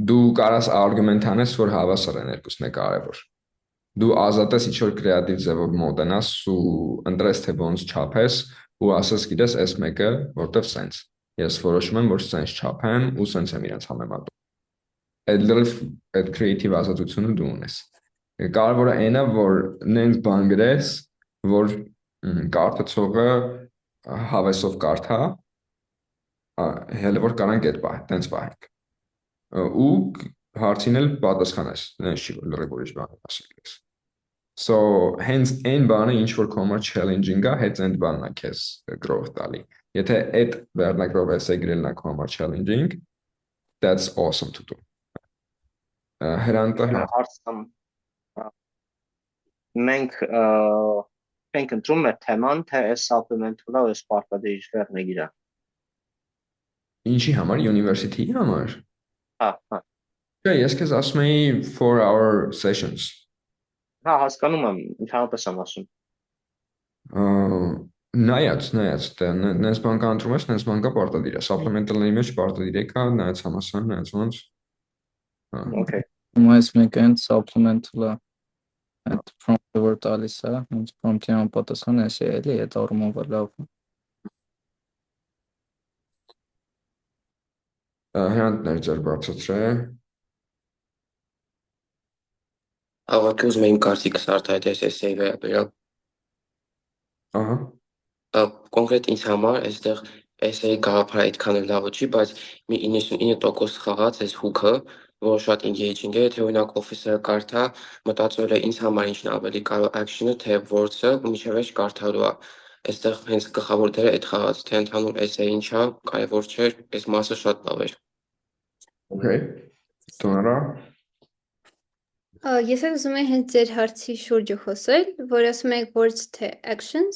Դու կարաս արգումենտ անես, որ հավասար են երկուսն է կարևոր։ Դու ազատ ես ինչ-որ կրեատիվ ձևով մոտենաս ու ընտրես թե ոնց չափես ու ասես գիտես, այս մեկը որտեվ սենց։ Ես որոշում եմ, որ սենց չափեմ ու սենց եմ իրենց համեմատում։ Այդ լրիվ այդ creative ազատությունը դու ունես։ Կարևորը այն է, որ նենց բան գրես, որ Կարդացողը հավեսով կարդա, հələ որ կարանք այդ տենց պահենք։ Ու հարցին էլ պատասխանես, նենց չի որ լրիվ ուրիշ բան ասել ես։ So hence այն բանը ինչ որ կոմա challenging է, հետ այդ բանն է քեզ growth տալի։ Եթե այդ վերնագրով էսե գրելն է կոմա challenging, that's awesome to do։ Հրանտը Հարցամ մենք ենք ընտրում մեր թեման, թե այս supplemental-ը այս պարտադիր վերնագիրը։ ինչի համար university-ի համար։ Հա, հա։ Չէ, ես քեզ ասում էի for our sessions։ Հա, հասկանում եմ, ընդհանրապես եմ ասում։ Նայած, դե նենց բան կա ընտրում ես, նենց բան կա պարտադիր է։ Supplemental-ների մեջ պարտադիր է կա, նայած համասան, նայած ոնց։ Okay։ Ումայս մեկ այն supplemental-ը այդ prompt-ը որ տալիս է, ոնց prompt-ի համապատասխան էսի է, էլի, այդ առումով լավ։ Հրանտներ ձեր բացատրե։ Ավակ ուզում եմ իմ կարծիքս արտահայտել էսեի վերաբերյալ։ Ահա։ Կոնկրետ ինձ համար այստեղ էսեի գաղափարը այդքան էլ լավը չի, բայց մի 99% խաղաց այս հուքը, որ շատ engaging է, եթե օրինակ officer-ը կարդա, մտածել է ինձ համար ինչն է ավելի կարող action-ը, թե words-ը, ու միջև էջ կարդալու է։ Այստեղ հենց գլխավոր դերը այդ խաղաց, թե ընդհանուր էսեի ինչա, կարևոր չէ, այս մասը շատ լավ էր։ Okay։ Տոնարա։ Ես էլ ուզում եմ հենց ձեր հարցի շուրջը խոսել, որ ասում եք words թե actions,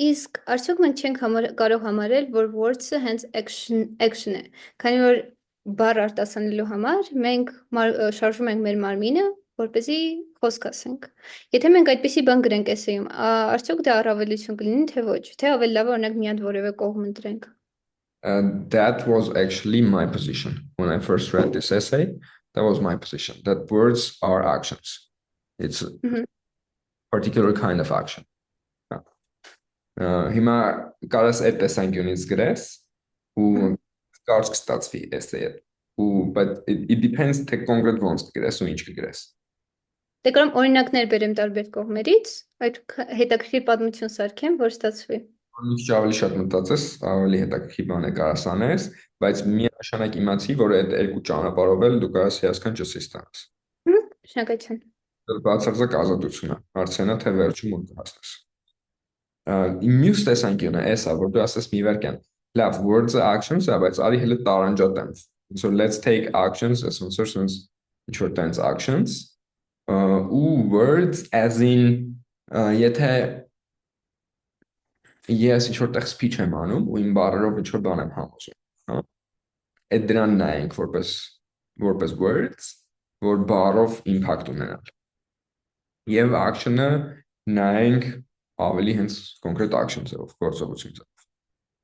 իսկ արդյոք մենք չենք կարող համարել, որ words-ը հենց action է, քանի որ բառ արտասանելու համար մենք շարժում ենք մեր մարմինը, որպեսզի խոսք ասենք։ Եթե մենք այդպիսի բան գրենք էսեյում, արդյոք դա առավելություն կլինի, թե ոչ, թե ավելի լավ է օրինակ մի հատ որևէ կողմ ընտրենք։ That was actually my position when I first read this essay. That was my position, that words are actions. It's a particular kind of action. Հիմա կարաս այդ տեսանկյունից գրես ու կարճ կստացվի essay-ը ու but it depends թե կոնկրետ ոնց կգրես ու ինչ կգրես։ Դե կարամ օրինակներ բերեմ տարբեր կողմերից, այդ հետաքրքիր պատմություն սարքեմ, որ ստացվի։ Ինչ ավելի շատ մտածես, ավելի հետաքրքիր բան է կարաս անես, բայց միանշանակ իմացի, որ այդ երկու ճանապարհով էլ դու կարաս հիասքանչ ստանաս։ Շնորհակալություն։ Բացարձակ ազատություն է, հարցենա թե վերջում ու կհասնես։ Մյուս տեսանկյունը էս է, որ դու ասես մի վարքյան, լավ, words actions է, բայց արի հենց տարանջատեմ։ So let's take actions as ոնց որ ինչ որ տենց actions ու words as in եթե ես ինչ որտեղ speech եմ անում ու իմ բառերով ինչ որ բան եմ համոզում, հա։ Այդ դրան նայենք որպես words, որ բառով impact ունենալ։ Եվ action-ը նայենք ավելի հենց կոնկրետ actions-ով, գործողություններով։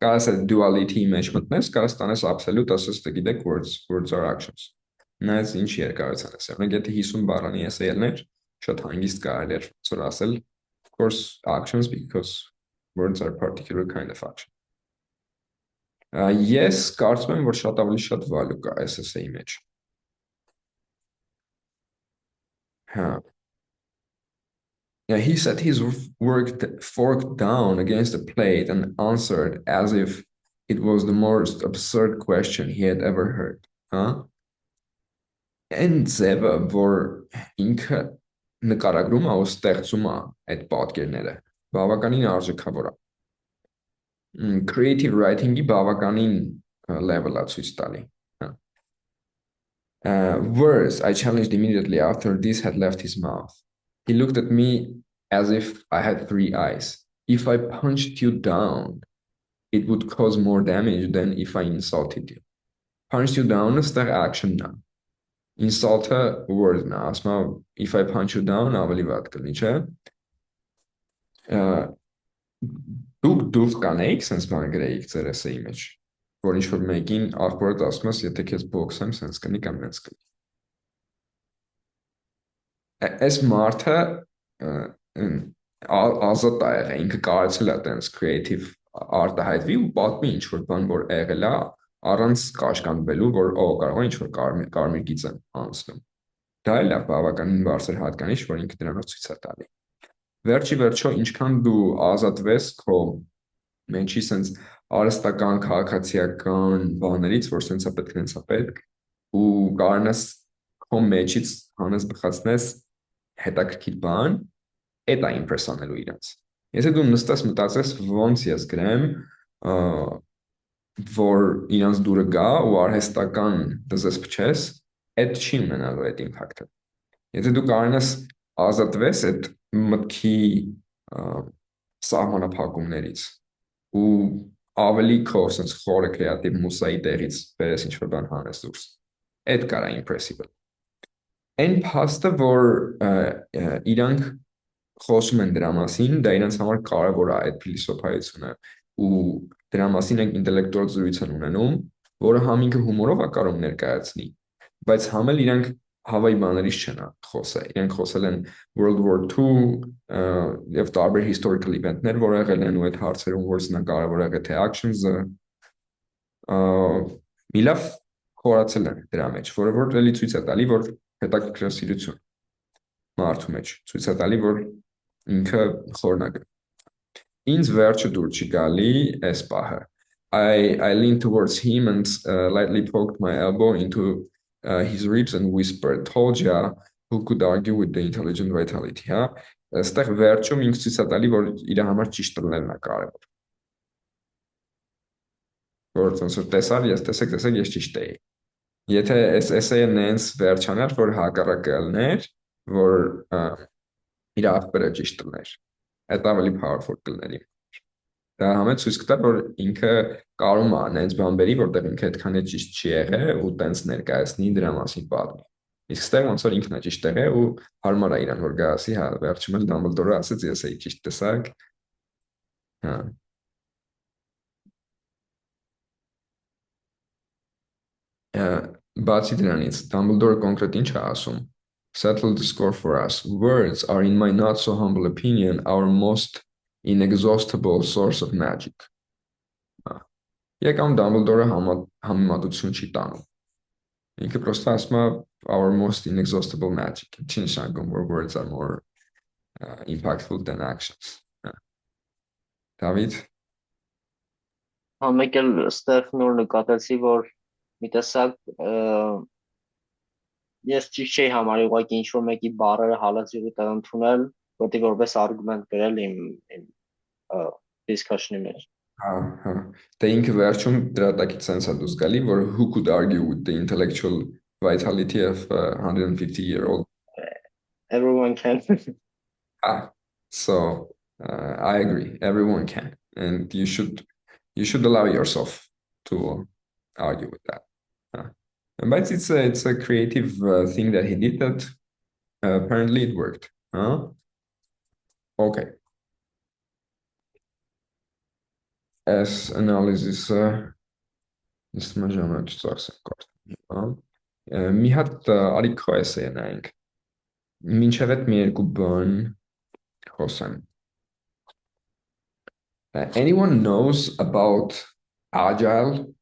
Կարաս այդ duality-ի մեջ մտնես, կարաս տանես absolute, ասես թե գիտեք words are actions։ Նայած ինչ երկարացան է, օրինակ եթե 50 բառանի essay-ներ, շատ հանգիստ կարելի է որ ասել, of course actions because words are particular kind of action։ Ես կարծում եմ, որ շատ ավելի շատ value կա այս essay-ի մեջ։ Հա։ He said his work forked down against the plate and answered as if it was the most absurd question he had ever heard. Այն ձևը, որ ինքը նկարագրում է ու ստեղծում է այդ պատկերները, բավականին արժեքավոր է։ Creative writing-ի բավականին level-ա ցույց տալի։ Words, I challenged immediately after this had left his mouth. He looked at me as if I had 3 eyes. If I punched you down, it would cause more damage than if I insulted you. Punched you down is the action now. Insult a word now. So if I punch you down, ավելի վատ կլինի, չէ։ Դուք կանեիք sense բան գրեիք ձեր essay-ի մեջ, որ ինչ որ մեկին awkward ասում ես, եթե քեզ box-եմ sense կնի կամ նենց կլինի։ Այս մարդը ազատ է եղել, ինքը կարծել է տենց creative արտահայտվի ու պատմի ինչ որ բան որ եղել է առանց կաշկանդվելու, որ կարող է ինչ որ կարմիր գիծ եմ անցնում։ Դա էլ է բավականին բարձր հատկանիշ, որ ինքը դրանով ցույց է տալի։ վերջի վերջո ինչքան դու ազատվես քո մեջի sense արհեստական քաղաքացիական բաներից, որ sense-ա պետք, sense-ա պետք, ու կարողանաս քո մեջից հանես բխացնես հետաքրքիր բան, այդ է իմպրեսանելու իրանց։ Եթե դու նստես մտածես ոնց ես գրեմ, որ իրանց դուրը գա ու արհեստական դզես փչես, այդ չի ունենալու այդ իմպակտը։ Եթե դու կարողանաս ազատվես այդ մտքի սահմանափակումներից ու ավելի քո sense խորը կրեատիվ մուսայի տեղից բերես ինչ-որ բան հանես դուրս, այդ կարա իմպրեսիվ։ Այն փաստը, որ իրանք խոսում են դրա մասին, դա իրենց համար կարևոր է այդ փիլիսոփայությունը ու դրա մասին են ինտելեկտուալ զրույց են ունենում, որը համինքը հումորով է կարող ներկայացնի, բայց համ էլ իրանք հավայի բաներից չեն խոսել։ Իրանք խոսել են World War II եւ տարբեր historical event-ներ, որ եղել են ու այդ հարցերում որից նա կարևոր եղել թե actions-ը միլավ խորացել են դրա մեջ, որը որ էլի ցույց է տալի, որ հետաքրքրասիրություն մարդու մեջ ցույց է տալի, որ ինքը խորնակ է։ Ինձ վերջը դուր չի գալի այս պահը։ I leaned towards him and lightly poked my elbow into his ribs and whispered, told ya who could argue with the intelligent vitality, հա։ Այստեղ վերջում ինձ ցույց է տալի, որ իր համար ճիշտ լնելն է կարևոր։ Որ ոնց որ տեսար, ես տեսեք, ես ճիշտ էի։ Եթե այս էսեյը նենց վերջանար, որ հակառակը լներ, որ իր աղբերը ճիշտ լներ, այդ ավելի powerful կլներ։ Դա համը ցույց կտա, որ ինքը կարում է նենց բան բերի, որտեղ ինքը այդքան է ճիշտ չի եղել ու տենց ներկայացնի դրա մասին պատմի։ Իսկ ստեղ ոնց որ ինքն է ճիշտ եղել ու հարմար է իրան որ գա ասի, հա, վերջում էլ Դամբլդորը ասեց, ես էի ճիշտ տեսակ։ Հա։ Բացի դրանից, Դամբլդորը կոնկրետ ինչ է ասում։ Settle the score for us. Words are, in my not so humble opinion, our most inexhaustible source of magic. Եկամ Դամբլդորը համեմատություն չի տանում։ Ինքը պրոստը ասում է our most inexhaustible magic. Չի նշանակում, որ words are more impactful than actions. Դավիթ։ Մեկ էլ ստեղ նոր նկատեցի, որ մի տեսակ ես ճիշտ չէի համարի ուղղակի ինչ-որ մեկի բառերը հալածի տեղ ընդունել, որտի որպես արգումենտ գրել իմ discussion-ի մեջ։ Հա։ Դե ինքը վերջում դրա տակից sense է դուրս գալի, որ who could argue with the intellectual vitality of a 150-year-old? Everyone can. So I agree. Everyone can, and you should allow yourself to argue with that. But it's a creative thing that he did that apparently it worked. Okay. As analysis նստում եմ ժամանակ ծախսեմ կարդամ։ Մի հատ արի քո էսեյ նայենք։ Մինչև այդ մի երկու բան խոսեմ։ Anyone knows about agile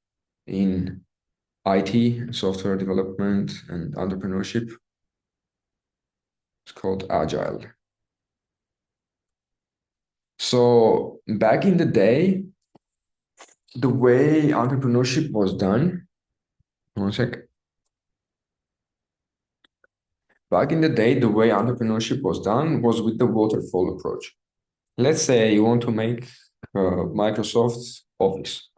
in IT, software development and entrepreneurship? It's called agile. So back in the day, the way entrepreneurship was done, one sec. Back in the day, the way entrepreneurship was done was with the waterfall approach. Let's say you want to make Microsoft Office.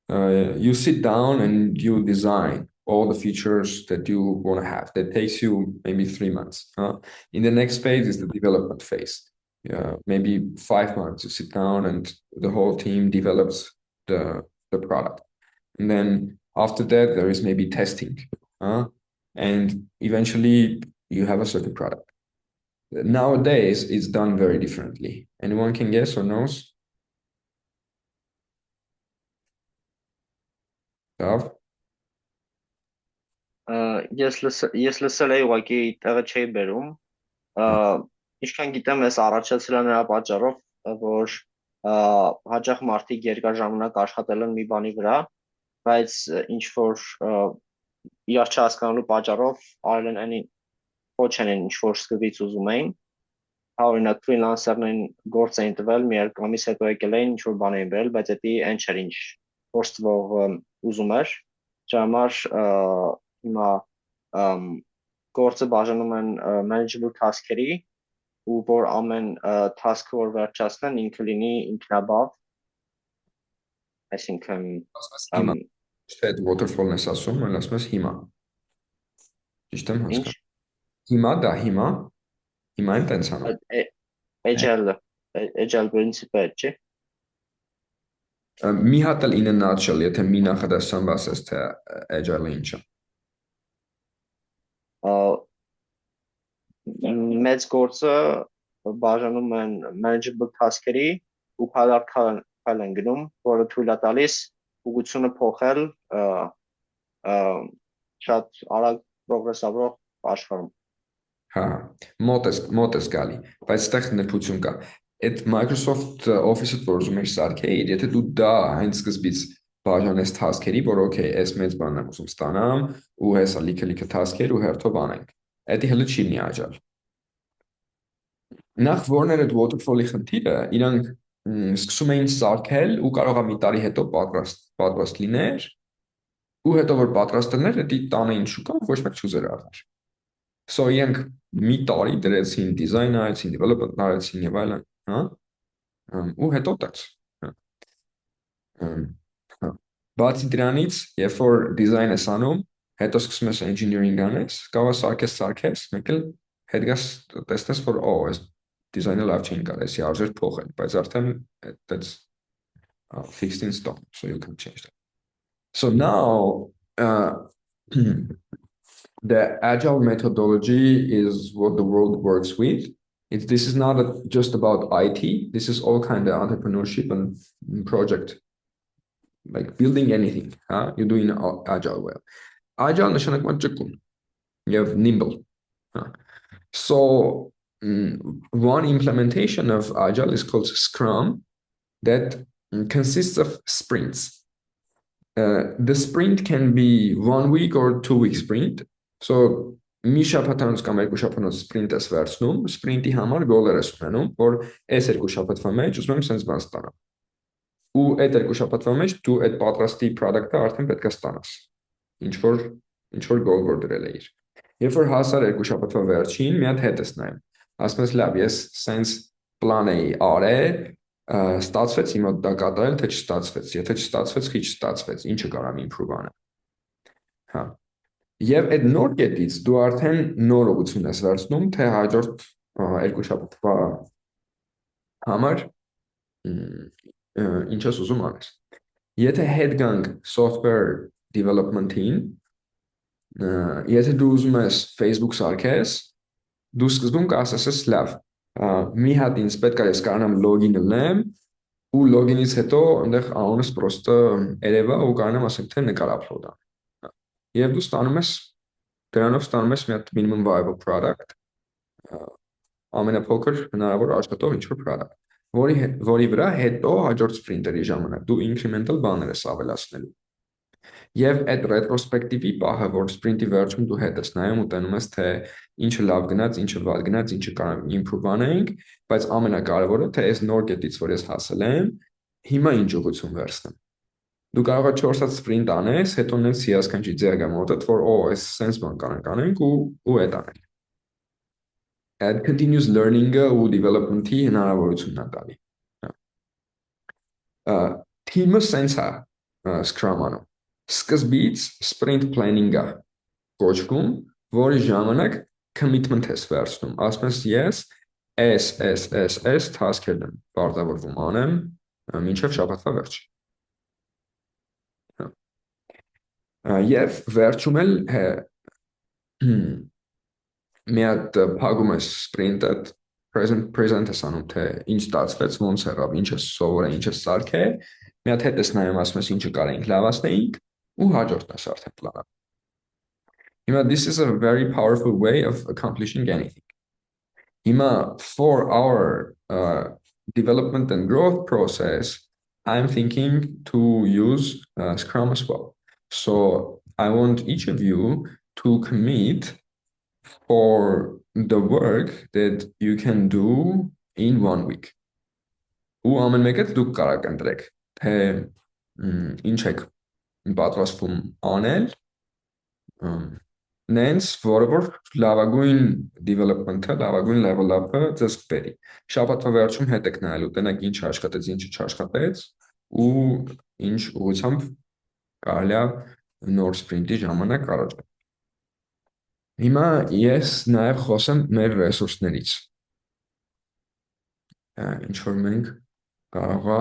You sit down and you design all the features that you want to have. That takes you maybe 3 months. In the next phase is the development phase. Maybe 5 months. You sit down and the whole team develops the product. And then after that, there is maybe testing. And eventually you have a certain product. Nowadays, it's done very differently. Anyone can guess or knows? Ես լսել էի ուղղակի տեղը չէի բերում, ինչքան գիտեմ ես առաջացել է նրա պատճառով, որ հաճախ մարդիկ երկար ժամանակ աշխատել են մի բանի վրա, բայց ինչ որ իրար չհասկանալու պատճառով արել են այն ոչ են ինչ որ սկզբից ուզում էին, Օրինակ ֆրիլանսերներին գործ էին տվել, մի երկու ամիս հետո եկել էին ինչ-որ բան էին բերել, բայց դա այն չէր ինչ փոստվող ուզում էր։ Դրա համար հիմա գործը բաժանում են manageable task-երի, ու որ ամեն task-ը որ վերջացնեն ինքը լինի ինքնաբավ, այսինքն Հիմա չէ, այդ waterfall-ն ես ասում, այլ ասում ես հիմա։ Ճիշտ եմ ինչ հասկանում։ Հիմա են տենց անում։ agile principle չէ։ Մի հատ էլ in a nutshell, եթե մի նախադասությամբ ասես, թե agile-ը ինչ է։ Մեծ գործը բաժանում են manageable task-երի ու քայլ են գնում, որը թույլ է տալիս ուղղությունը փոխել շատ արագ պրոգրեսավորող աշխարհում։ Հա, մոտ ես գալի, բայց այդտեղ նրբություն կա։ Այդ Microsoft Office-ը որ ուզում ես սարքեիր, եթե դու դա հենց սկզբից բաժանես task-երի, որ okay, այս մեծ բանն եմ ուզում ստանամ, ու հեսա լիքը task-եր ու հերթով անենք։ Դա հələ չի մի agile։ Նախ որն էր այդ waterfall-ի խնդիրը, իրանք սկսում էին սարքել ու կարող է մի տարի հետո պատրաստ լիներ, ու հետո որ պատրաստ լիներ, դա տանեին շուկա, ոչ մեկ չուզեր առնել։ So իրանք մի տարի դրեցին դիզայն արեցին, development արեցին եւ այլն, հա? Ու հետո տաց։ Բացի դրանից, երբ որ դիզայն ես անում, հետո սկսում ես engineering անես, կարող ես սարքես, մեկ էլ հետ գաս տեսնես, որ այս դիզայնը լավ չէին կարես, արժեր փոխել, բայց արդեն that's fixed in stone, so you can change that. So now the agile methodology is what the world works with. This is not just about IT. This is all kind of entrepreneurship and project, like building anything. You do in agile well. Agile նշանակում ճկուն եւ nimble. So one implementation of agile is called Scrum that consists of sprints. The sprint can be 1 week or 2 week sprint. So մի շաբաթանոց կամ երկու շաբաթանոց sprint ես վերցնում, sprint-ի համար goal-եր ես ունենում, որ այս երկու շաբաթվա մեջ ուզում եմ sense բան ստանամ։ Ու այդ երկու շաբաթվա մեջ դու այդ պատրաստի product-ը արդեն պետք է ստանաս։ Ինչ որ goal որ դրել էիր։ Երբ որ հասար երկու շաբաթվա վերջին, մի հատ հետ ես նայում։ Ասում ես լավ, ես sense plan էի արել, ստացվեց հիմա դա կատարել, թե չստացվեց։ Եթե չստացվեց, քիչ ստացվեց, ինչը կարամ improve անեմ։ Հա։ Եվ այդ նոր կետից դու արդեն նոր ուղղություն ես վերցնում, թե հաջորդ երկու շաբաթվա համար ինչ ես ուզում անես։ Եթե հետ գանք software development-ին, եթե դու ուզում ես Facebook սարքես, դու սկզբում կասես լավ, մի հատ ինձ պետք է ես կարողանամ login լինեմ, ու login-ից հետո այնտեղ անունս պրոստը երևա ու կարողանամ ասեմ թե նկար upload անեմ։ Եվ դու դրանով ստանում ես մի հատ minimum viable product, ամենափոքր հնարավոր աշխատող ինչ-որ product, որի վրա հետո հաջորդ sprint-երի ժամանակ դու incremental բաներ ես ավելացնելու։ Եվ այդ retrospective-ի պահը, որ sprint-ի վերջում դու հետ ես նայում ու տենում ես, թե ինչը լավ գնաց, ինչը վատ գնաց, ինչը կարող ենք improve անենք, բայց ամենակարևորը, թե այս նոր կետից, որ ես հասել եմ, հիմա ինչ ուղղություն վերցնեմ։ Դու կարող ես 4 հատ sprint անես, հետո նենց հիասքանչի ձեռը մոտդ, որ այս sense բան կանենք ու այդ անենք։ Այդ continuous learning-ը ու development-ի հնարավորությունն է տալի։ Թիմը sense է Scrum-անում։ Սկզբից sprint planning-ը կոչվում, որի ժամանակ commitment ես վերցնում։ Ասում ես ես task-եր եմ պարտավորվում անեմ մինչև շաբաթվա վերջ։ Եվ վերջում էլ մի հատ փակում ես sprint-ը, present ես անում, թե ինչ ստացվեց, ոնց եղավ, ինչ ես սովորել, ինչ ես սարքել, մի հատ հետ ես նայում, ասում ես ինչը կարենք լավացնեինք ու հաջորդն ես արդեն պլանում։ Հիմա this is a very powerful way of accomplishing anything. Հիմա for our development and growth process, I'm thinking to use Scrum as well. So I want each of you to commit for the work that you can do in 1 week. Ու ամեն մեկը դուք կարող ընտրեք, թե ինչ եք պատրաստվում անել, նենց, որը որ լավագույն development-ը, լավագույն level up-ը ձեզ կբերի։ Շաբաթվա վերջում հետ եք նայելու, տնեք ինչ աշխատեց, ինչ չաշխատեց ու ինչ ուղղությամբ կարելի է նոր սպրինտի ժամանակ առաջ։ Հիմա ես նաև խոսեմ մեր ռեսուրսներից։ Ինչ որ մենք կարող է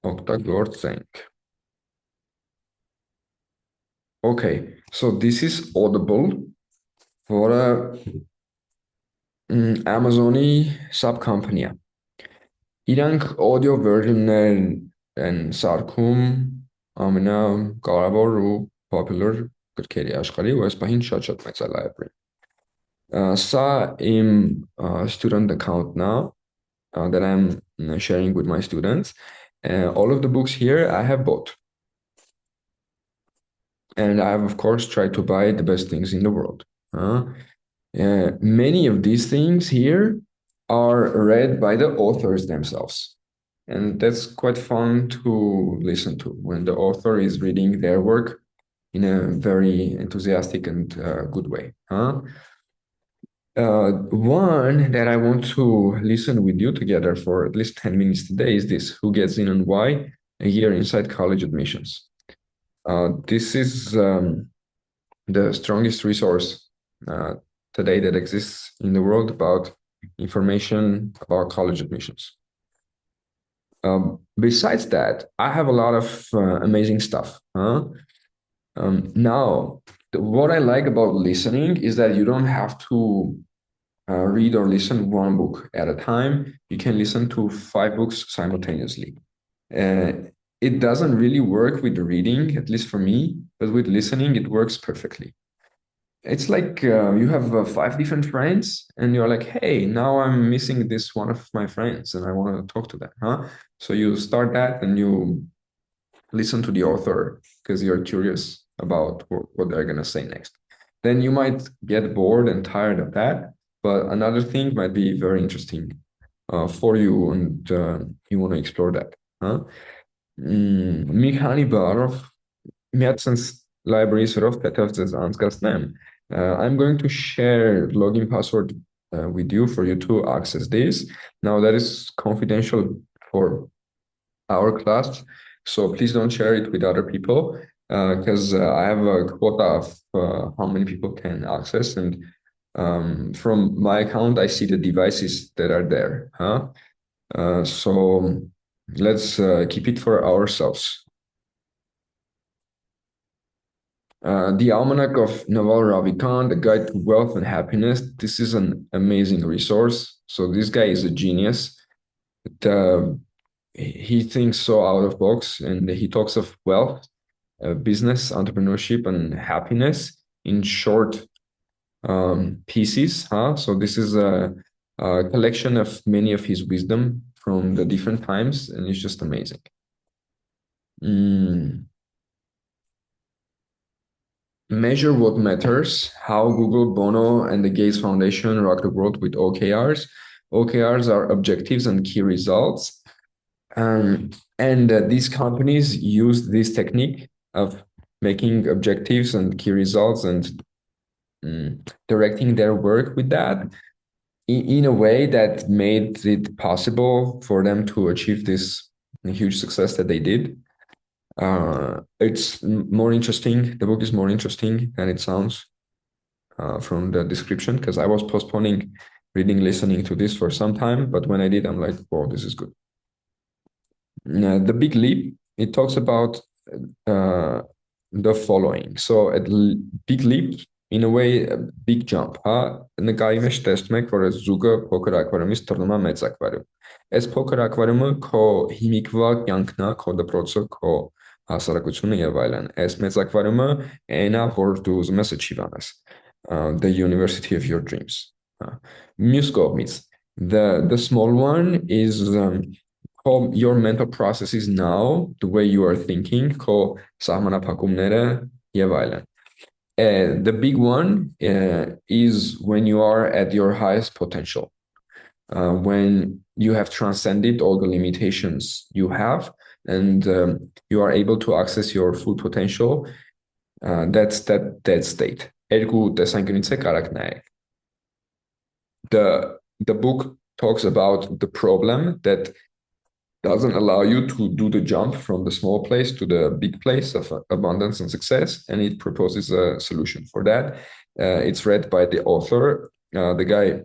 օգտագործենք։ Okay, so this is Audible, որը Amazon-ի sub-company է։ Իրանք audio version-ներ են սարքում ամենակարևոր ու popular գրքերի աշխարհի, ու այս պահին շատ մեծ է library։ Սա իմ student account-ն է that I'm sharing with my students. All of the books here I have bought. And I have, of course, tried to buy the best things in the world. Many of these things here are read by the authors themselves. And that's quite fun to listen to when the author is reading their work in a very enthusiastic and good way. One that I want to listen with you together for at least 10 minutes today is this: Who Gets In and Why? A Year Inside College Admissions. This is the strongest resource today that exists in the world about information about college admissions. Besides that, I have a lot of amazing stuff. Now, what I like about listening is that you don't have to read or listen one book at a time. You can listen to 5 books simultaneously. It doesn't really work with the reading, at least for me, but with listening, it works perfectly. It's like you have 5 different friends and you're like, hey, now I'm missing this one of my friends and I want to talk to them. So you start that and you listen to the author because you're curious about what they're going to say next. Then you might get bored and tired of that, but another thing might be very interesting for you and you want to explore that. Մի քանի բառով մի հատ sense library-սրով թեթև ձեզ անցկացնեմ. I'm going to share login password with you for you to access this. Now that is confidential for our class, so please don't share it with other people because I have a quota of how many people can access, and from my account I see the devices that are there. So let's keep it for ourselves. The Almanac of Naval Ravikant, The Guide to Wealth and Happiness. This is an amazing resource. So this guy is a genius. He thinks so out of box, and he talks of wealth, business, entrepreneurship, and happiness in short pieces. So this is a collection of many of his wisdom from the different times, and it's just amazing. Measure What Matters, How Google, Bono, and the Gates Foundation rock the world with OKRs. OKRs are objectives and key results. And these companies use this technique of making objectives and key results and directing their work with that in a way that made it possible for them to achieve this huge success that they did. It's more interesting. The book is more interesting than it sounds from the description, because I was postponing reading, listening to this for some time, but when I did, I'm like, wow, this is good. The Big Leap, it talks about the following. So at Big Leap, in a way, a big jump, նկարի մեջ տեսնում եք, որ այս զուգը փոքր ակվարիումից թռնում է մեծ ակվարիում։ Այս փոքր ակվարիումը քո հիմիկվա կյանքն է, քո դպրոցը, քո հասարակությունը եւ այլն։ Այս մեծ ակվարիումը այնա, որ դու ուզում ես achieve անես, the university of your dreams. Մյուս կողմից, the small one is your mental processes now, the way you are thinking, քո սահմանափակումները եւ այլն. The big one is when you are at your highest potential, when you have transcended all the limitations you have, and you are able to access your full potential. That's that state. Երկու տեսանկյունից է կարակ նայեք. The book talks about the problem that doesn't allow you to do the jump from the small place to the big place of abundance and success, and it proposes a solution for that. It's read by the author. The guy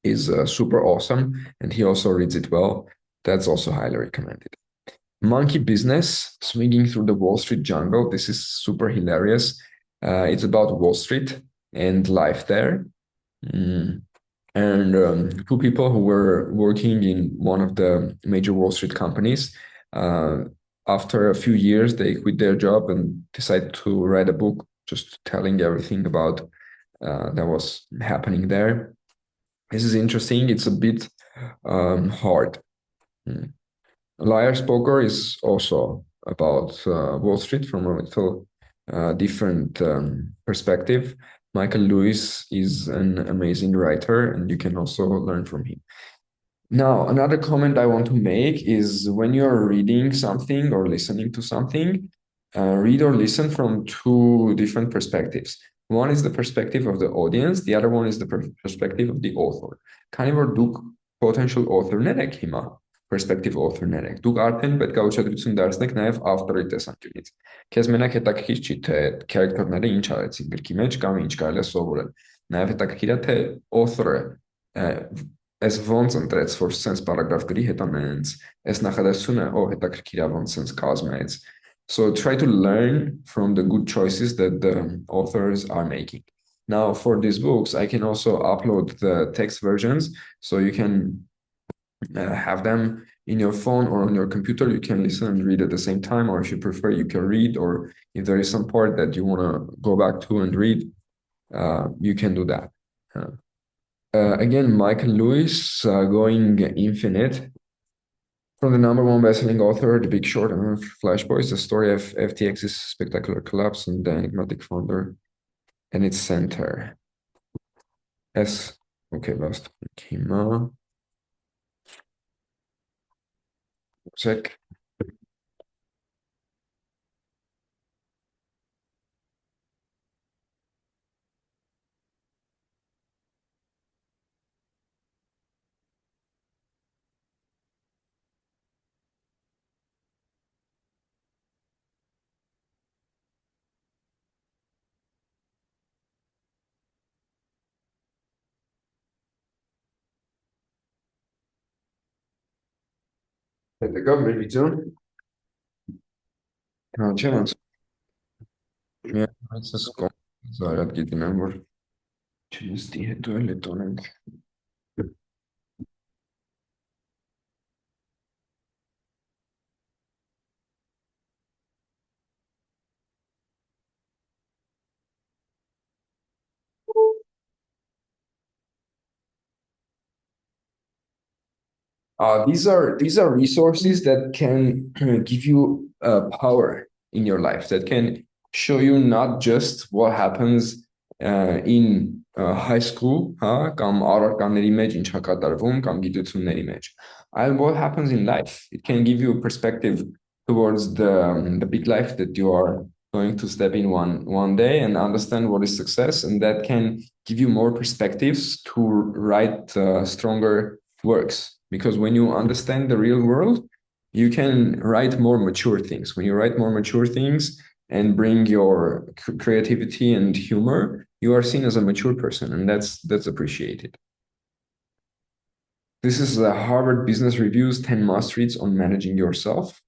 is super awesome, and he also reads it well. That's also highly recommended. Monkey Business, Swinging Through the Wall Street Jungle. This is super hilarious. It's about Wall Street and life there. And two people who were working in one of the major Wall Street companies. After a few years, they quit their job and decided to write a book just telling everything about that was happening there. This is interesting. It's a bit hard. Liar's Poker is also about Wall Street from a little different perspective. Michael Lewis is an amazing writer, and you can also learn from him. Now, another comment I want to make is when you're reading something or listening to something, read or listen from two different perspectives. One is the perspective of the audience, the other one is the perspective of the author. Քանի որ դուք potential author-ներ եք հիմա, perspective author-ներ եք, դուք արդեն պետք է ուշադրություն դարձնեք նաև ավտորի տեսանկյունից։ Քեզ մենակ հետաքրքիր չի, թե character-ները ինչ արեցին գրքի մեջ կամ ինչ կարելի է սովորել։ Նաև հետաքրքիր է, թե author-ը այս ոնց ընտրեց, որ sense paragraph գրի հետո նենց, այս նախադասությունը հետաքրքիր է ոնց sense կազմեց։ So try to learn from the good choices that the authors are making. Now, for these books, I can also upload the text versions, so you can have them in your phone or on your computer. You can listen and read at the same time, or if you prefer, you can read, or if there is some part that you want to go back to and read, you can do that. Again, Michael Lewis, Going Infinite. From the #1 best-selling author, The Big Short and Flash Boys, the story of FTX's spectacular collapse and the enigmatic founder and its center. Okay, last Kima. Check. Հետո ռևիզիոն չեմ միացած զարատ գիտեմ որ չնստի հետո էլ տոնենք these are resources that can give you power in your life, that can show you not just what happens in high school, կամ առարկաների մեջ ինչ է կատարվում, կամ գիտությունների մեջ, այլ what happens in life. It can give you a perspective towards the big life that you are going to step in one day and understand what is success, and that can give you more perspectives to write stronger works. Because when you understand the real world, you can write more mature things. When you write more mature things and bring your creativity and humor, you are seen as a mature person, and that's appreciated. This is the Harvard Business Review's 10 must-reads on managing yourself.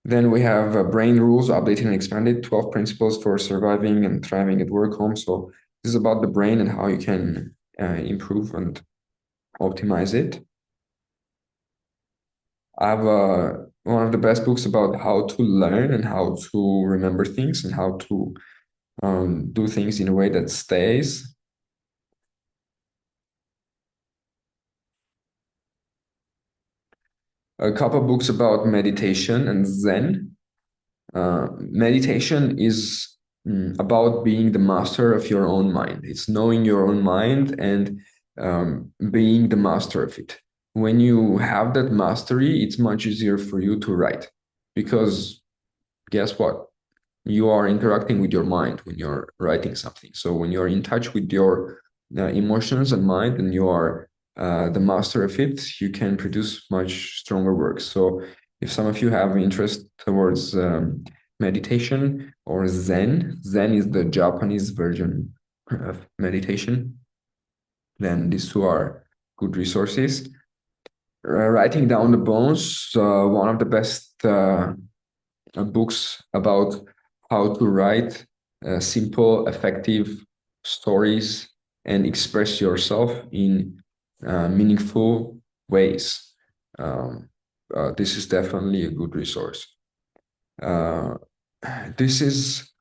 Then we have Brain Rules, Updated and Expanded, 12 Principles for Surviving and Thriving at Work, Home. So this is about the brain and how you can improve and optimize it. I have one of the best books about how to learn and how to remember things and how to do things in a way that stays. A couple books about meditation and Zen. Meditation is about being the master of your own mind. It's knowing your own mind and being the master of it. When you have that mastery, it's much easier for you to write because guess what? You are interacting with your mind when you're writing something. So when you're in touch with your emotions and mind and you are the master of it, you can produce much stronger works. So if some of you have interest towards meditation or Zen is the Japanese version of meditation, then these two are good resources. Writing Down the Bones, one of the best books about how to write simple, effective stories and express yourself in meaningful ways. This is definitely a good resource. This is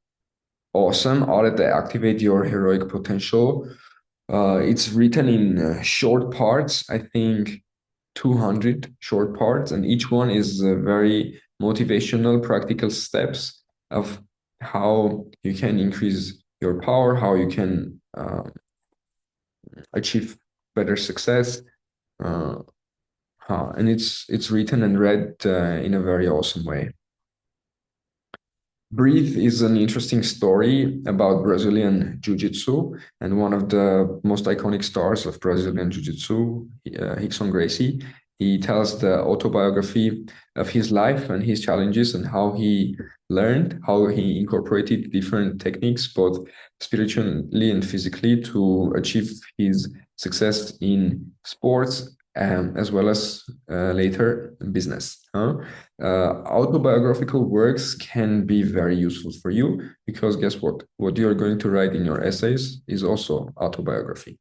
awesome. How to activate your heroic potential. It's written in short parts, I think 200 short parts, and each one is very motivational, practical steps of how you can increase your power, how you can achieve better success. And it's written and read in a very awesome way. Breathe is an interesting story about Brazilian Jiu-Jitsu, and one of the most iconic stars of Brazilian Jiu-Jitsu, Rickson Gracie. He tells the autobiography of his life and his challenges and how he learned, how he incorporated different techniques, both spiritually and physically, to achieve his success in sports as well as later in business. Autobiographical works can be very useful for you because guess what? What you're going to write in your essays is also autobiography.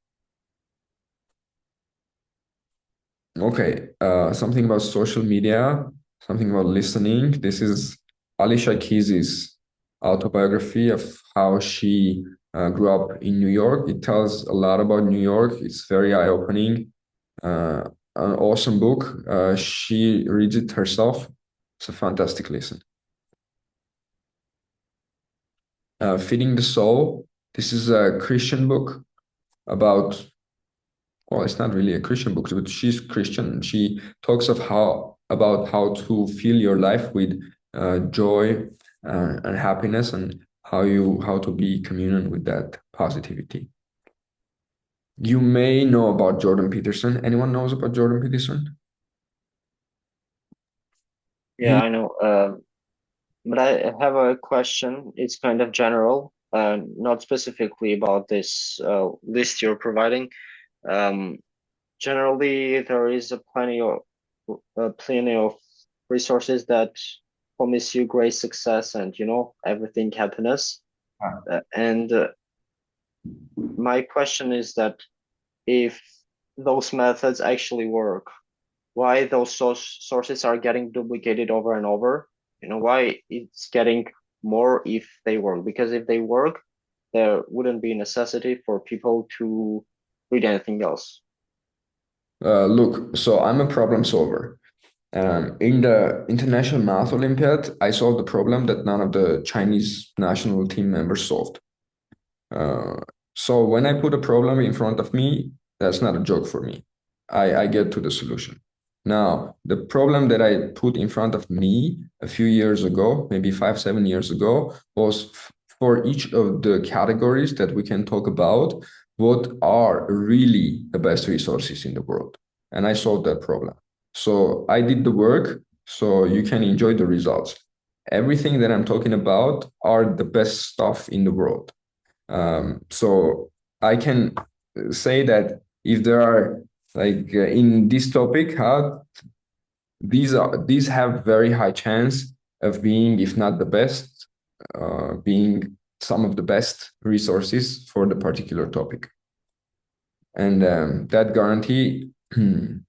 Okay, something about social media, something about listening. This is Alicia Keys's autobiography of how she grew up in New York. It tells a lot about New York. It's very eye-opening. An awesome book. She reads it herself. It's a fantastic listen. Feeding the Soul. This is a Christian book about, well, it's not really a Christian book, but she's Christian. She talks about how to fill your life with joy and happiness, and how to be communion with that positivity. You may know about Jordan Peterson. Anyone knows about Jordan Peterson? Yeah, I know. But I have a question. It's kind of general, not specifically about this list you're providing. Generally, there is plenty of resources that promise you great success and everything happiness. And my question is that if those methods actually work, why those sources are getting duplicated over and over? Why it's getting more if they work? Because if they work, there wouldn't be necessity for people to read anything else. Look, so I'm a problem solver. In the International Math Olympiad, I solved the problem that none of the Chinese national team members solved. So when I put a problem in front of me, that's not a joke for me. I get to the solution. Now, the problem that I put in front of me a few years ago, maybe 5, 7 years ago, was for each of the categories that we can talk about, what are really the best resources in the world? And I solved that problem. So I did the work, so you can enjoy the results. Everything that I'm talking about are the best stuff in the world. So I can say that if there are in this topic, these have very high chance of being, if not the best, being some of the best resources for the particular topic. And that guarantee,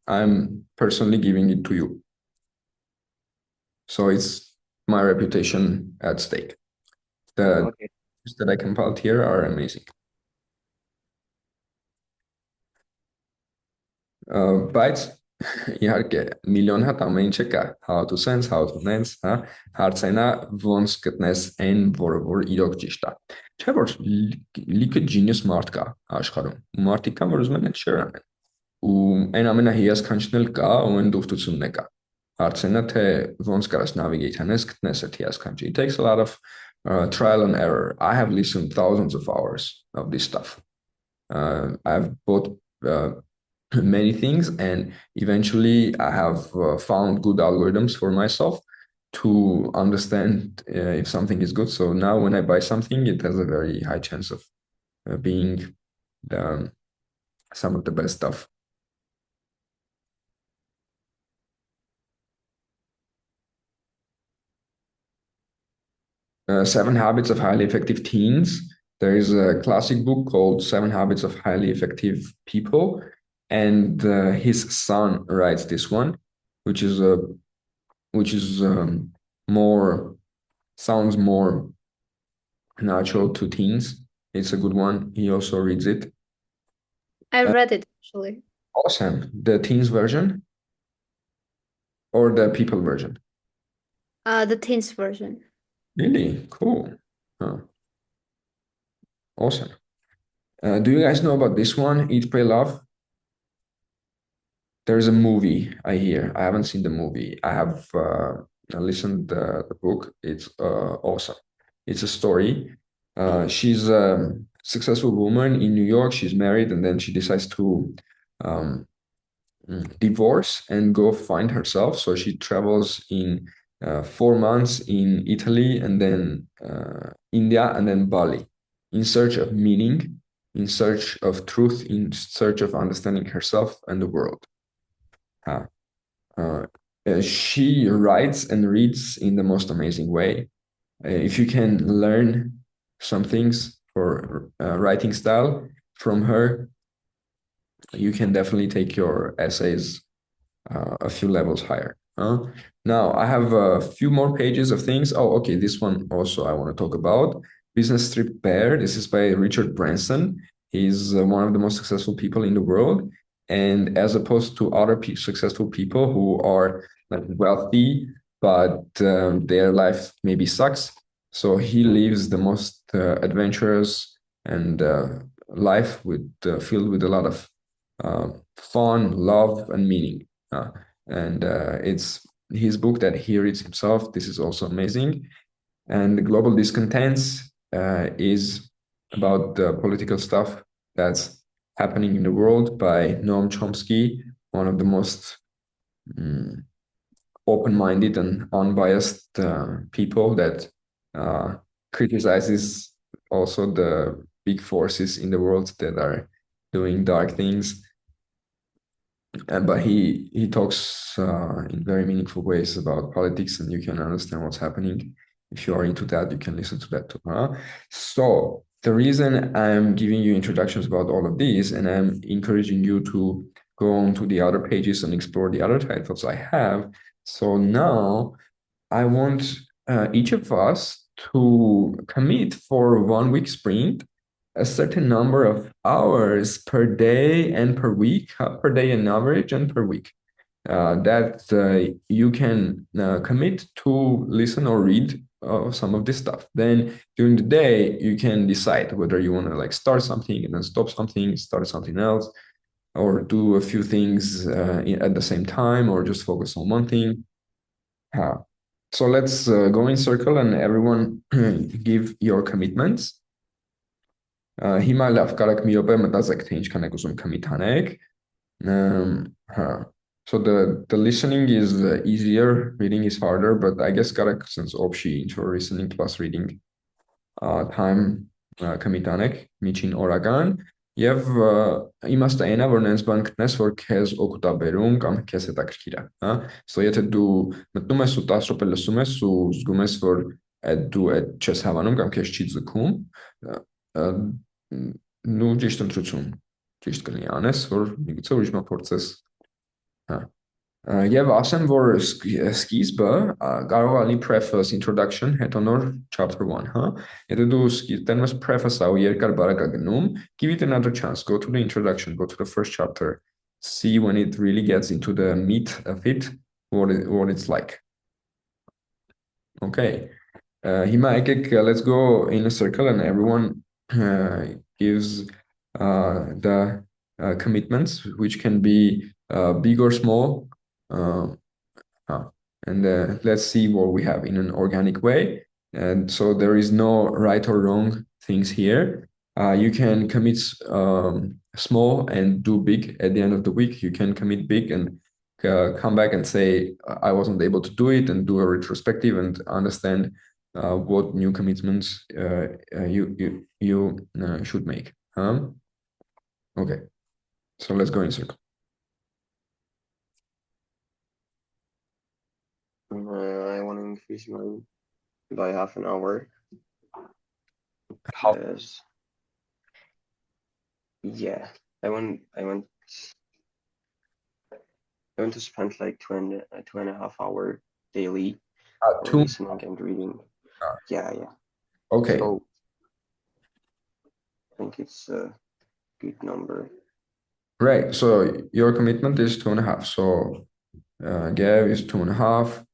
I'm personally giving it to you. So it's my reputation at stake. The Okay. that I compiled here are amazing. Bytes, Իհարկե, միլիոն հատ ամեն ինչը կա, how to sense, how to nens, հա, հարցն է ոնց գտնես այն, որ իրոք ճիշտ է։ Չէ՞ որ լիքը genius մարդ կա աշխարհում։ Մարդիկ կան, որ ուզում են այդ share անեն։ Ու այն ամենահիասքանչն էլ կա, ու այն դուրսությունն է կա։ Հարցն է թե ոնց կարաս navigate անես, գտնես այդ հիասքանչը։ It takes a lot of trial and error. I have listened thousands of hours of this stuff. I've bought many things, and eventually I have found good algorithms for myself to understand if something is good. So now when I buy something, it has a very high chance of being some of the best stuff. Seven Habits of Highly Effective Teens. There is a classic book called Seven Habits of Highly Effective People, and his son writes this one, which is more sounds more natural to teens. It's a good one. He also reads it. I read it actually. Awesome. The teens version or the people version? The teens version. Really cool. Huh. Awesome. Do you guys know about this one, Eat, Pray, Love? There's a movie, I hear. I haven't seen the movie. I have listened the book. It's awesome. It's a story. She's a successful woman in New York. She's married, and then she decides to divorce and go find herself. So she travels in 4 months in Italy, and then India, and then Bali, in search of meaning, in search of truth, in search of understanding herself and the world. She writes and reads in the most amazing way. If you can learn some things for writing style from her, you can definitely take your essays a few levels higher. Now, I have a few more pages of things. Oh, okay, this one also I want to talk about. Business Trip Bear. This is by Richard Branson. He's one of the most successful people in the world. And as opposed to other successful people who are like wealthy, but their life maybe sucks. So he lives the most adventurous and life with filled with a lot of fun, love, and meaning. And it's his book that he reads himself. This is also amazing. And the Global Discontents is about the political stuff that's happening in the world by Noam Chomsky, one of the most open-minded and unbiased people that criticizes also the big forces in the world that are doing dark things. But he talks in very meaningful ways about politics, and you can understand what's happening. If you are into that, you can listen to that too. So the reason I'm giving you introductions about all of these, and I'm encouraging you to go on to the other pages and explore the other titles I have. So now I want each of us to commit for 1 week sprint a certain number of hours per day and per week, per day in average and per week, that you can commit to listen or read some of this stuff. Then during the day, you can decide whether you want to like start something and then stop something, start something else, or do a few things at the same time, or just focus on one thing. So let's go in circle and everyone give your commitments. Հիմա լավ, կարաք մի րոպե մտածեք, թե ինչքան եք ուզում commit անեք։ So the listening is easier, reading is harder, but I guess կարաք sense option for listening plus reading time commit անեք միջին օրական, եւ իմաստը այնա, որ նենց բան գտնես, որ քեզ օգուտ է բերում կամ քեզ հետաքրքիր է, So եթե դու մտնում ես ու 10 րոպե լսում ես ու զգում ես, որ դու այդ չես հավանում կամ քեզ չի ձգում, նու ճիշտ ընտրություն ճիշտ կլինի անես, որ միգուցե ուրիշ մա փորձես։ Եվ ասեմ, որ սկիզբը կարող է լինի preface, introduction, հետո նոր chapter 1, Եթե դու տենես preface-ը ու երկար բարակ է գնում, give it another chance, go to the introduction, go to the first chapter, see when it really gets into the meat of it, what it's like. Okay. Հիմա եկեք, let's go in a circle and everyone gives the commitments, which can be big or small. And let's see what we have in an organic way. And so there is no right or wrong things here. You can commit small and do big at the end of the week. You can commit big and come back and say, I wasn't able to do it, and do a retrospective and understand what new commitments you should make. Okay, so let's go in circle. I want to increase mine by half an hour. Half. Because, yeah, I want to spend like 2.5 hour daily for Two. listening and reading. Yeah. Okay. So I think it's a good number. Right. So your commitment is 2.5. So Gav is 2.5,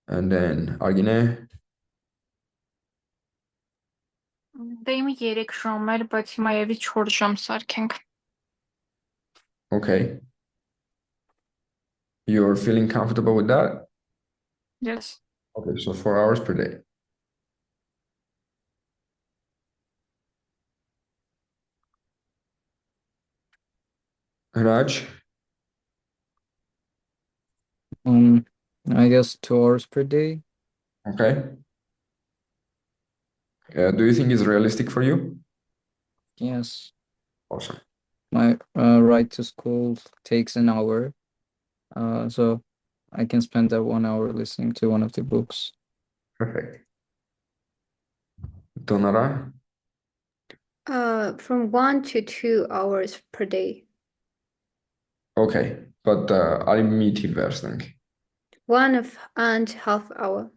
and then Argine. Դե իմը 3 ժամ էր, բայց հիմա եւի 4 ժամ սարքենք։ Okay. You're feeling comfortable with that? Yes. Okay, so 4 hours per day. Raj? I guess 2 hours per day. Okay. Do you think it's realistic for you? Yes. Awesome. My ride to school takes an hour, so I can spend that 1 hour listening to one of the books. Perfect. Donara? From 1 to 2 hours per day. Okay, but alimiti version. 1.5 hour.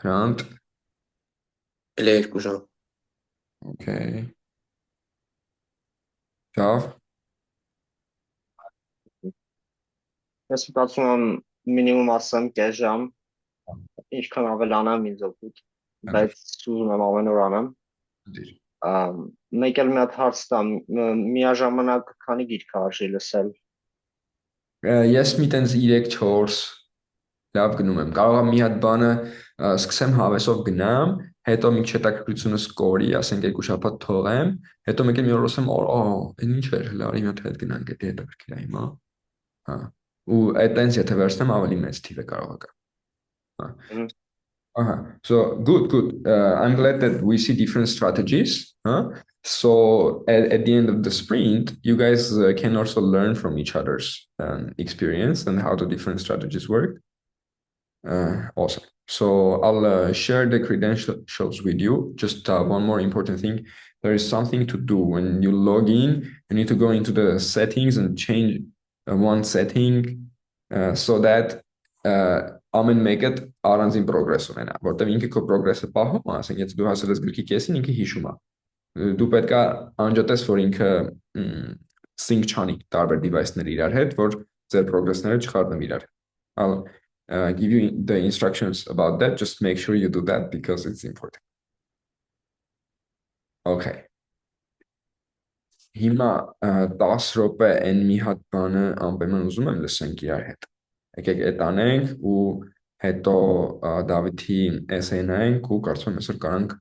Rand? Ele 2 ժամ։ Okay. Jav? Ես մտածում եմ մինիմում ասեմ կես ժամ, ինչքան ավելանամ ինձ օգուտ, բայց ուզում եմ ամեն օր անեմ։ Մեկ էլ մի հատ հարց տամ, միաժամանակ քանի գիրք արժի լսել։ Ես մի տենց 3-4 լավ գնում եմ։ Կարող եմ մի հատ բանը սկսեմ հավեսով գնամ, հետո մի քիչ հետաքրքրությունս կորի, ասենք 2 շաբաթ թողեմ, հետո մեկ էլ մի օր ասեմ, այն ինչ էր, հələ արի մի հատ հետ գնանք, դա հետաքրքիր է հիմա։ Հա։ Ու այտենց եթե վերցնեմ ավելի մեծ թիվ է կարող գա։ Հա։ So good. I'm glad that we see different strategies. So at the end of the sprint, you guys can also learn from each other's experience and how the different strategies work. Awesome. So I'll share the credentials with you. Just one more important thing. There is something to do when you log in. You need to go into the settings and change one setting so that ամեն մեկը առանձին progress ունենա, որտեղ ինքը քո progress-ը պահում է, ասենք եթե դու հասել ես գրքի կեսին, ինքը հիշում է։ Դու պետք է անջատես, որ ինքը sync չանի տարբեր device-ները իրար հետ, որ ձեր progress-ները չխառնեն իրար։ I'll give you the instructions about that. Just make sure you do that because it's important. Okay. Հիմա 10 րոպե այն մի հատ բանը անպայման ուզում եմ լսենք իրար հետ։ Եկեք այդ անենք ու հետո Դավիթի essay նայենք ու կարծում եմ այսօր կարանք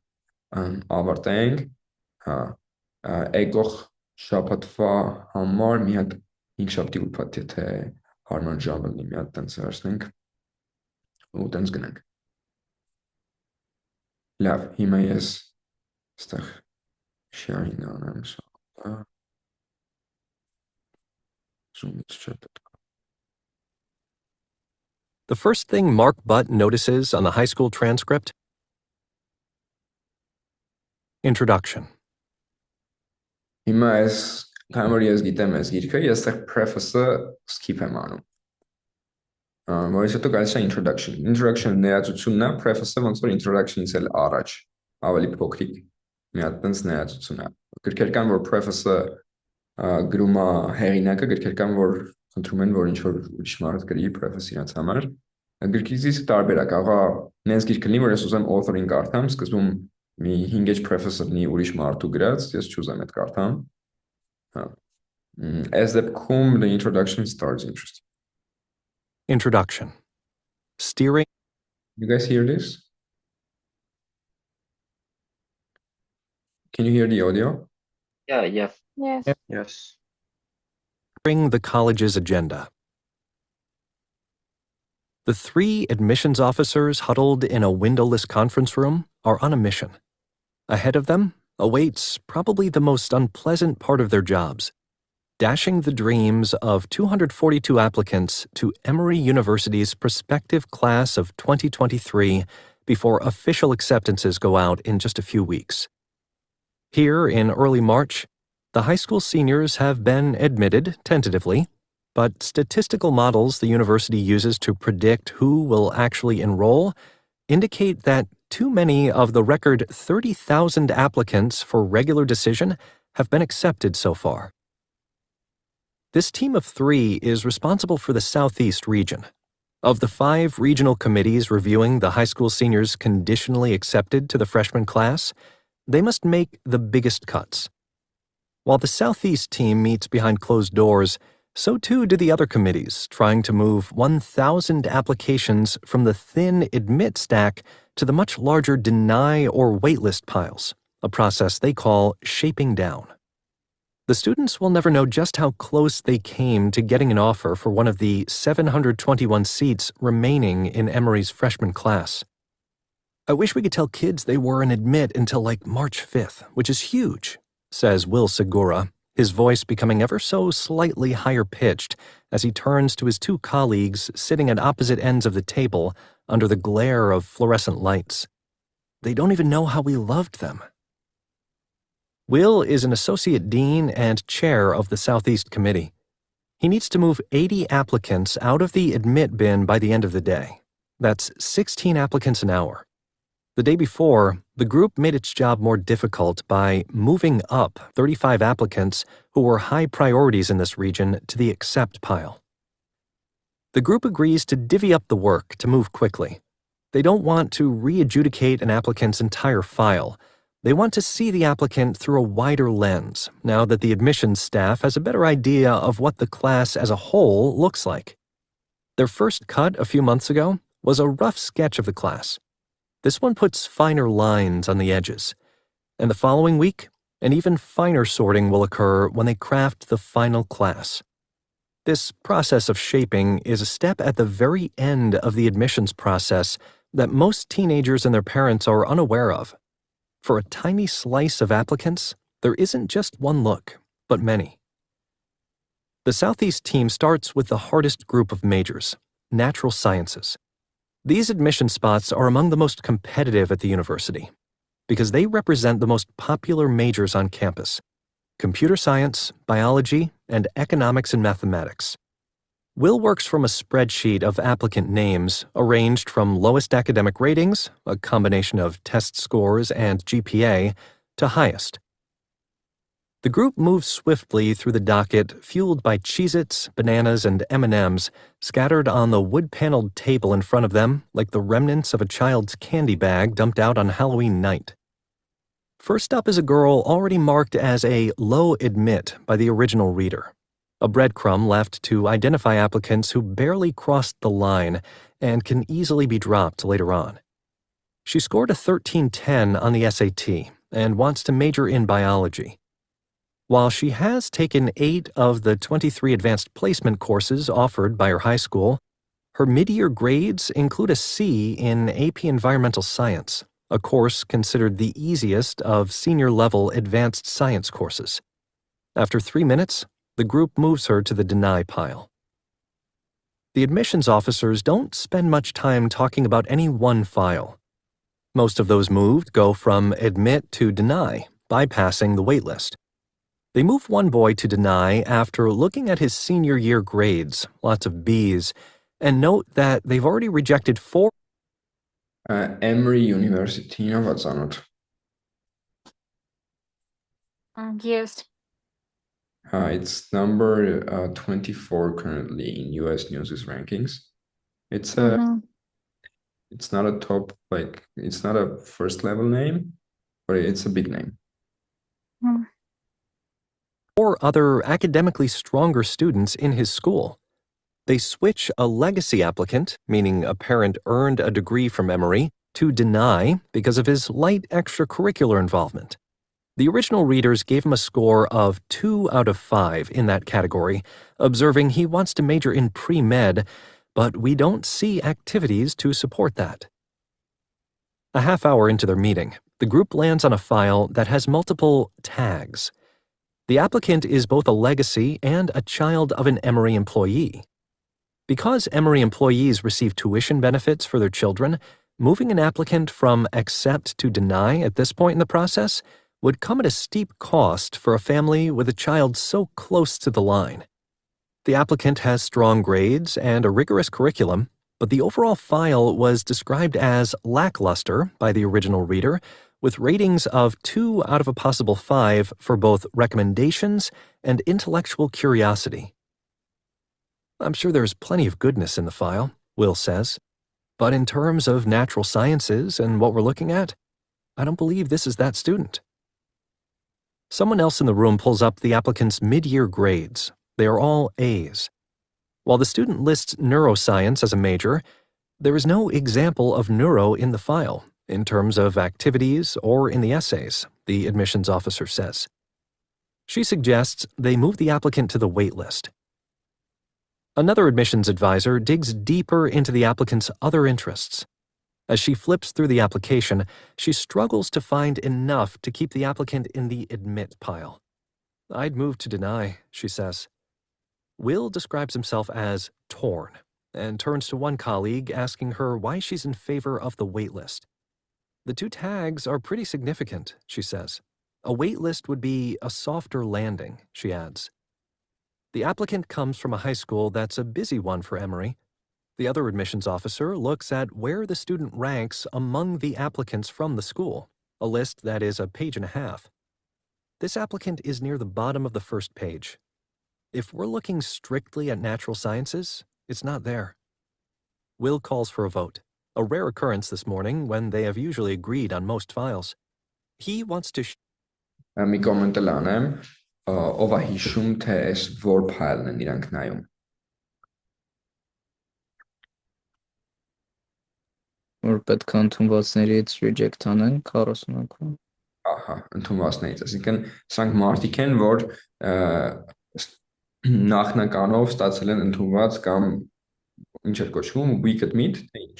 ավարտենք։ Հա, եկող շաբաթվա համար մի հատ 5 շաբթի ուրբաթ եթե հարմար ժամ լինի, մի հատ տենց վերցնենք ու տենց գնանք։ Լավ, հիմա ես այստեղ sharing անեմ, Zoom-ից չէ պետք։ The first thing Mark Butt notices on the high school transcript? Introduction. Հիմա ես քանի որ ես գիտեմ այս գիրքը, ես այդտեղ preface-ը skip եմ անում։ Որից հետո գալիս է introduction։ Introduction-ը ներածությունն է, preface-ը ոնց որ introduction-ից էլ առաջ, ավելի փոքրիկ մի հատ տենց ներածություն է։ Գրքեր կան, որ preface-ը գրում է հեղինակը, գրքեր կան, որ խնդրում են, որ ինչ որ ուրիշ մարդ գրի preface իրաց համար։ Գրքից տարբեր է, կարող է նենց գիրք լինի, որ ես ուզեմ author-ին կարդամ, սկզբում մի 5 էջ preface-ը լինի ուրիշ մարդու գրած, ես չուզեմ այդ կարդամ։ Հա։ Այս դեպքում the introduction starts interesting. Introduction. Steering. You guys hear this? Can you hear the audio? Yeah. Yes. Yes. The college's agenda. The 3 admissions officers huddled in a windowless conference room are on a mission. Ahead of them awaits probably the most unpleasant part of their jobs, dashing the dreams of 242 applicants to Emory University's prospective class of 2023 before official acceptances go out in just a few weeks. Here in early March, the high school seniors have been admitted tentatively, but statistical models the university uses to predict who will actually enroll indicate that too many of the record 30,000 applicants for regular decision have been accepted so far. This team of 3 is responsible for the Southeast region. Of the 5 regional committees reviewing the high school seniors conditionally accepted to the freshman class, they must make the biggest cuts. While the Southeast team meets behind closed doors, so too do the other committees, trying to move 1,000 applications from the thin admit stack to the much larger deny or waitlist piles, a process they call shaping down. The students will never know just how close they came to getting an offer for one of the 721 seats remaining in Emory's freshman class. I wish we could tell kids they were an admit until like March 5th, which is huge, says Will Segura, his voice becoming ever so slightly higher-pitched as he turns to his 2 colleagues sitting at opposite ends of the table under the glare of fluorescent lights. They don't even know how we loved them. Will is an associate dean and chair of the Southeast Committee. He needs to move 80 applicants out of the admit bin by the end of the day. That's 16 applicants an hour. The day before, the group made its job more difficult by moving up 35 applicants who were high priorities in this region to the accept pile. The group agrees to divvy up the work to move quickly. They don't want to re-adjudicate an applicant's entire file. They want to see the applicant through a wider lens, now that the admissions staff has a better idea of what the class as a whole looks like. Their first cut a few months ago was a rough sketch of the class. This one puts finer lines on the edges. And the following week, an even finer sorting will occur when they craft the final class. This process of shaping is a step at the very end of the admissions process that most teenagers and their parents are unaware of. For a tiny slice of applicants, there isn't just one look, but many. The Southeast team starts with the hardest group of majors, natural sciences. These admission spots are among the most competitive at the university because they represent the most popular majors on campus: computer science, biology, and economics and mathematics. Will works from a spreadsheet of applicant names arranged from lowest academic ratings, a combination of test scores and GPA, to highest. The group moves swiftly through the docket, fueled by Cheez-Its, bananas, and M&Ms scattered on the wood-paneled table in front of them like the remnants of a child's candy bag dumped out on Halloween night. First up is a girl already marked as a low admit by the original reader, a breadcrumb left to identify applicants who barely crossed the line and can easily be dropped later on. She scored a 1310 on the SAT and wants to major in biology. While she has taken 8 of the 23 advanced placement courses offered by her high school, her mid-year grades include a C in AP Environmental Science, a course considered the easiest of senior-level advanced science courses. After 3 minutes, the group moves her to the deny pile. The admissions officers don't spend much time talking about any one file. Most of those moved go from admit to deny, bypassing the waitlist. They move one boy to deny after looking at his senior year grades, lots of Bs, and note that they've already rejected 4. Emory University-ին ով է ծանոթ։ Yes. It's number 24 currently in US News' rankings. It's a Mm-hmm. it's not a top, like it's not a first level name, but it's a big name. Or other academically stronger students in his school. They switch a legacy applicant, meaning a parent earned a degree from Emory, to deny because of his light extracurricular involvement. The original readers gave him a score of 2 out of 5 in that category, observing he wants to major in pre-med, but we don't see activities to support that. A half hour into their meeting, the group lands on a file that has multiple tags. The applicant is both a legacy and a child of an Emory employee. Because Emory employees receive tuition benefits for their children, moving an applicant from accept to deny at this point in the process would come at a steep cost for a family with a child so close to the line. The applicant has strong grades and a rigorous curriculum, but the overall file was described as lackluster by the original reader, with ratings of 2 out of a possible 5 for both recommendations and intellectual curiosity. I'm sure there's plenty of goodness in the file, Will says, but in terms of natural sciences and what we're looking at, I don't believe this is that student. Someone else in the room pulls up the applicant's mid-year grades. They are all A's. While the student lists neuroscience as a major, there is no example of neuro in the file, in terms of activities or in the essays, the admissions officer says. She suggests they move the applicant to the wait list. Another admissions advisor digs deeper into the applicant's other interests. As she flips through the application, she struggles to find enough to keep the applicant in the admit pile. I'd move to deny, she says. Will describes himself as torn and turns to one colleague asking her why she's in favor of the waitlist. The 2 tags are pretty significant, she says. A waitlist would be a softer landing, she adds. The applicant comes from a high school that's a busy one for Emory. The other admissions officer looks at where the student ranks among the applicants from the school, a list that is a page and a half. This applicant is near the bottom of the first page. If we're looking strictly at natural sciences, it's not there. Will calls for a vote, a rare occurrence this morning when they have usually agreed on most files. He wants to Մի կոմենտ էլ անեմ, ով է հիշում, թե այս որ փայլն են իրանք նայում։ Որ պետք է ընդունվածներից reject անեն 40-ակում։ Ահա, ընդունվածներից, այսինքն սրանք մարդիկ են, որ նախնականով ստացել են ընդունված կամ ինչ էր կոչվում, weak admit, թե ինչ։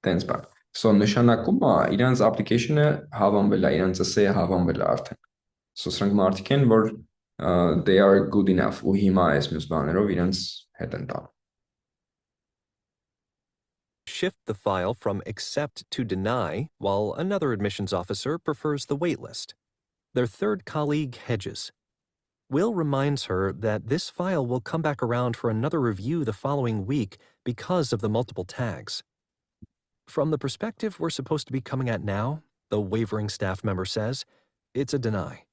Տենց բան։ So նշանակում է իրանց application-ը հավանվել է, իրանց essay-ը հավանվել է արդեն։ So սրանք մարդիկ են, որ they are good enough ու հիմա այս մյուս բաներով իրանց հետ են տանում։ shift the file from accept to deny, while another admissions officer prefers the waitlist. Their third colleague hedges. Will reminds her that this file will come back around for another review the following week because of the multiple tags. From the perspective we're supposed to be coming at now, the wavering staff member says, it's a deny.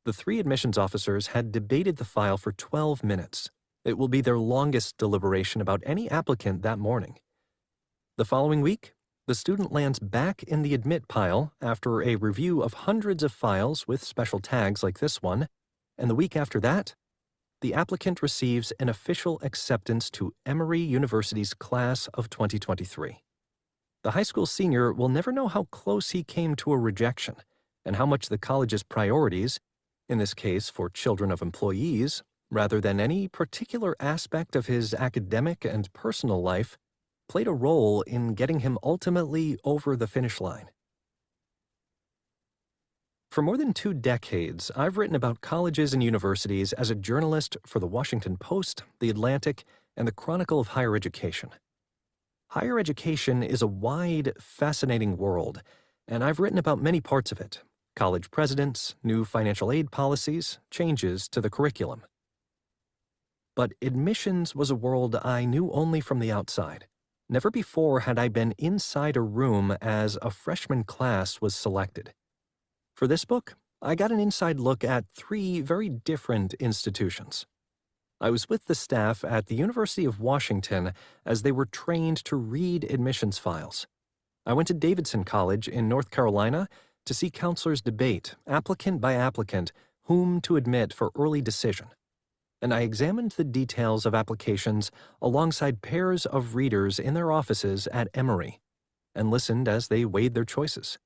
The 3 admissions officers had debated the file for 12 minutes. It will be their longest deliberation about any applicant that morning. The following week, the student lands back in the admit pile after a review of hundreds of files with special tags like this one, and the week after that, the applicant receives an official acceptance to Emory University's class of 2023. The high school senior will never know how close he came to a rejection and how much the college's priorities, in this case for children of employees, rather than any particular aspect of his academic and personal life, played a role in getting him ultimately over the finish line. For more than 2 decades, I've written about colleges and universities as a journalist for the Washington Post, the Atlantic, and the Chronicle of Higher Education. Higher education is a wide, fascinating world, and I've written about many parts of it: college presidents, new financial aid policies, changes to the curriculum. But admissions was a world I knew only from the outside. Never before had I been inside a room as a freshman class was selected. For this book, I got an inside look at 3 very different institutions. I was with the staff at the University of Washington as they were trained to read admissions files. I went to Davidson College in North Carolina to see counselors debate, applicant by applicant, whom to admit for early decision. And I examined the details of applications alongside pairs of readers in their offices at Emory, and listened as they weighed their choices.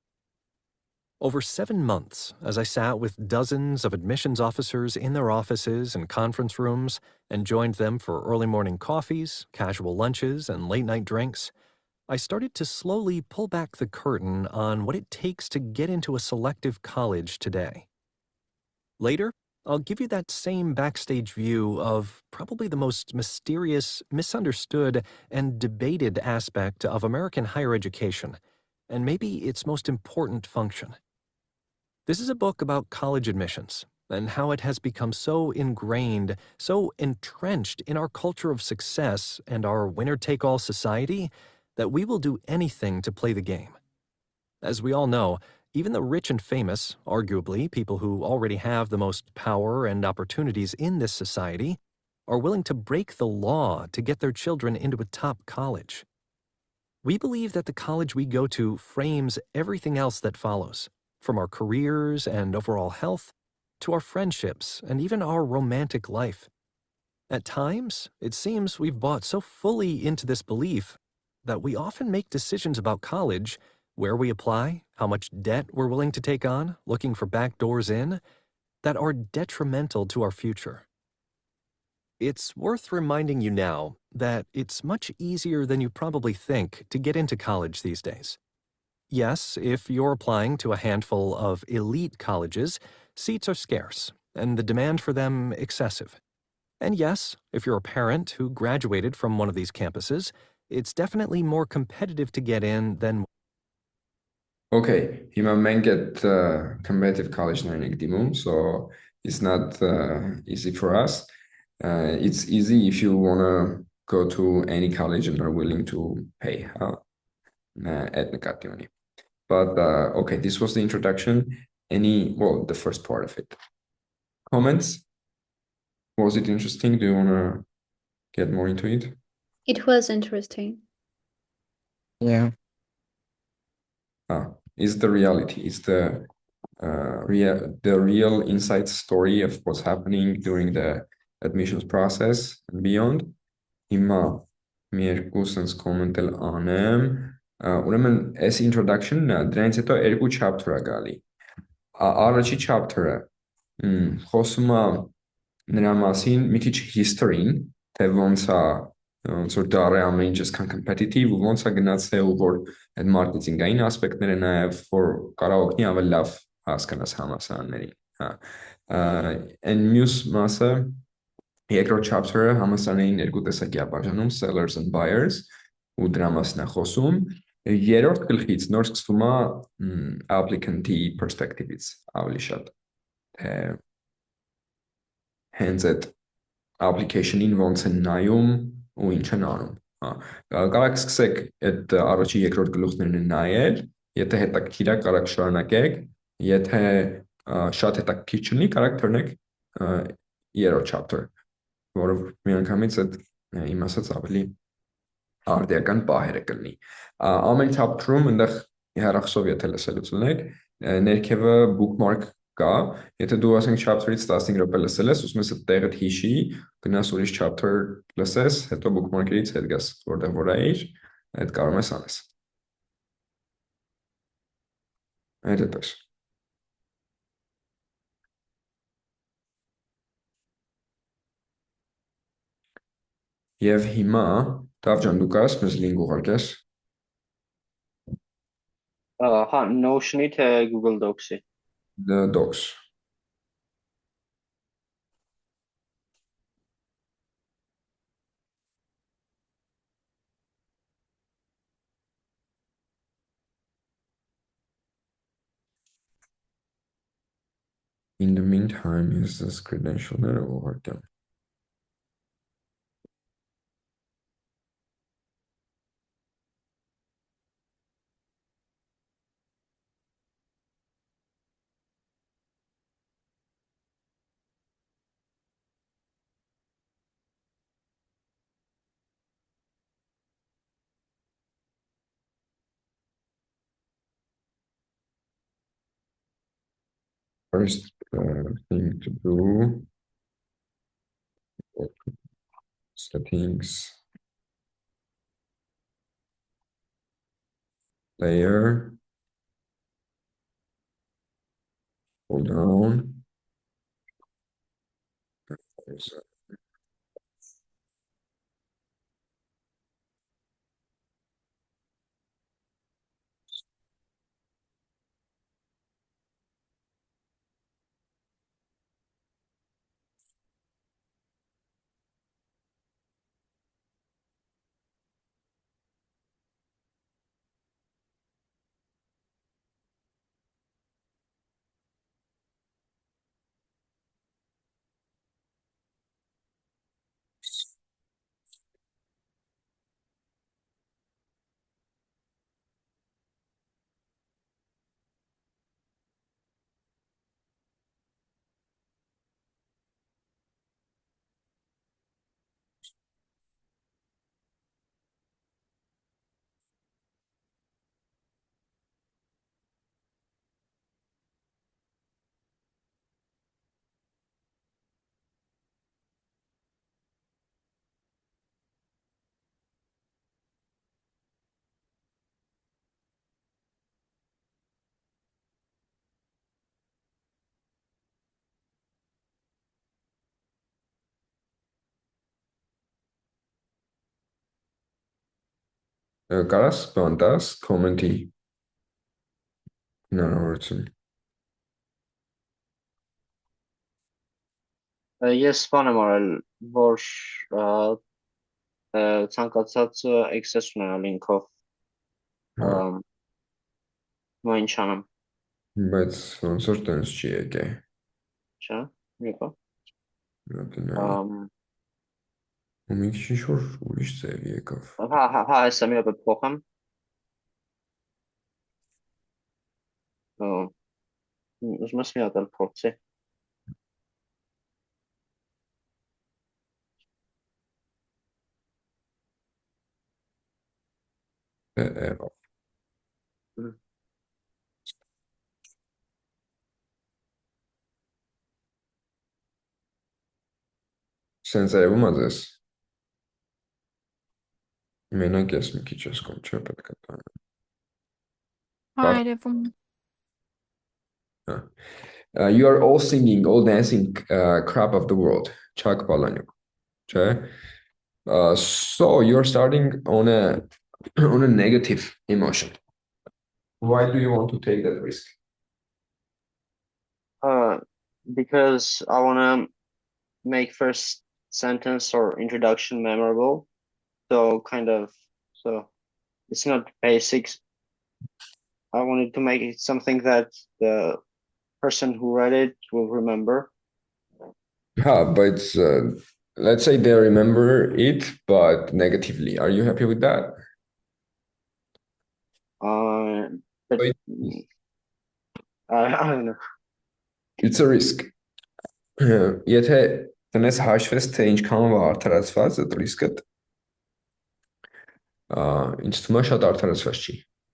Over 7 months, as I sat with dozens of admissions officers in their offices and conference rooms and joined them for early morning coffees, casual lunches, and late night drinks, I started to slowly pull back the curtain on what it takes to get into a selective college today. Later, I'll give you that same backstage view of probably the most mysterious, misunderstood, and debated aspect of American higher education, and maybe its most important function. This is a book about college admissions and how it has become so ingrained, so entrenched in our culture of success and our winner-take-all society that we will do anything to play the game. As we all know, even the rich and famous, arguably people who already have the most power and opportunities in this society, are willing to break the law to get their children into a top college. We believe that the college we go to frames everything else that follows, from our careers and overall health, to our friendships and even our romantic life. At times, it seems we've bought so fully into this belief that we often make decisions about college, where we apply, how much debt we're willing to take on, looking for back doors in, that are detrimental to our future. It's worth reminding you now that it's much easier than you probably think to get into college these days. Yes, if you're applying to a handful of elite colleges, seats are scarce, and the demand for them excessive. And yes, if you're a parent who graduated from one of these campuses, it's definitely more competitive to get in than... Okay, հիմա մենք at competitive college-ներին ենք դիմում, so it's not easy for us. It's easy if you want to go to any college and are willing to pay at նկատի ունի. But okay, this was the introduction. Well, the first part of it. Comments? Was it interesting? Do you want to get more into it? It was interesting. Yeah. Is the reality, is the real inside story of what's happening during the admissions process and beyond. Հիմա մի երկու sense comment էլ անեմ։ Ուրեմն այս introduction-ն է, դրանից հետո երկու chapter-ը գալի։ Առաջի chapter-ը խոսում է նրա մասին մի քիչ history-ին, թե ոնց որ դառը ամեն ինչ այսքան competitive ու ոնց է գնացել ու որ այդ մարքեթինգային ասպեկտները նաև որ կարող օգնի ավելի լավ հասկանաս համալսարաններին, հա։ And մյուս մասը երկրորդ chapter-ը համալսարաններին երկու տեսակի է բաժանում, sellers and buyers, ու դրա մասին է խոսում։ Երրորդ գլխից նոր սկսվում է applicant-ի perspective-ից ավելի շատ, թե հենց այդ application-ին ոնց են նայում ու ինչ են անում, հա։ Կարող սկսեք այդ առաջի երկրորդ գլուխներն նայել, եթե հետաքրքիր է կարող շարունակեք, եթե շատ հետաքրքիր չլինի կարող թռնեք երրորդ chapter, որը միանգամից այդ իմ ասած ավելի արդիական պահերը կլինի։ Ամեն chapter-ում այնտեղ հեռախոսով եթե լսելուց ունեք, ներքևը bookmark կա, եթե դու ասենք chapter-ից 15 րոպե լսել ես, ուզում ես այդ տեղը հիշի, գնաս ուրիշ chapter լսես, հետո bookmark-երից հետ գաս, որտեղ որ էիր, այդ կարող ես անես։ Այդպես։ Եվ հիմա, Տավջան, դու կաս մեզ link ուղարկես։ Հա, Notion-ի թե Google Docs-ի։ The docs։ In the meantime, use this credential-ները ուղարկեմ։ First thing to do, settings, layer, hold down. Կարաս բանտաս կոմենտի հնարավորություն։ Ես բան եմ արել, որ ցանկացած access ունենա link-ով ու ինչ անեմ, Բայց ոնց որ տենց չի եկե։ չէ՞, եկա։ Ու մի քիչ ինչ-որ ուրիշ ձև եկավ։ Հա, հեսա մի հատ փոխեմ։ Ուզում ես մի հատ էլ փոխի։ Սենց երևում ա ձեզ։ Մենակ ես մի քիչ ես կոմ չէ պետք է տանը։ Այրևում։ You are all singing, all dancing crap of the world. Chuck Palahniuk. Okay? So you're starting on a on a negative emotion. Why do you want to take that risk? Because I want to make first sentence or introduction memorable. So it's not basics. I wanted to make it something that the person who read it will remember. But let's say they remember it, but negatively. Are you happy with that? But I don't know. It's a risk. Եթե տնես հաշվես, թե ինչքան արդարացված է ռիսկը, ինձ թվում է շատ արդարացված չի։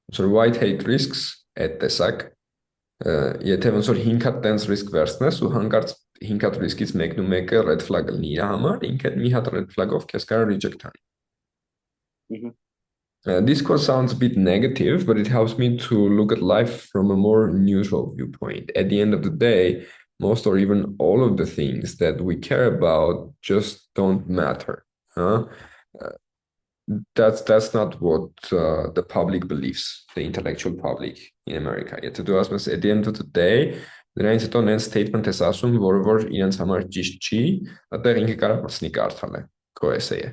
Ոնց որ why take risks այդ տեսակ, եթե ոնց որ 5 հատ տենց ռիսկ վերցնես ու հանկարծ 5 հատ ռիսկից մեկն ու մեկը red flag լինի իր համար, ինքը մի հատ red flag-ով քեզ կարող reject անի։ This course sounds a bit negative, but it helps me to look at life from a more neutral viewpoint. At the end of the day, most or even all of the things that we care about just don't matter. That's not what the public believes, the intellectual public in America. Եթե դու ասում ես at the end of the day, նրանց հետո նենց statement ես ասում, որ իրենց համար ճիշտ չի, այդտեղ ինքը կարող մտցնի կարդալ է, քո essay-ը։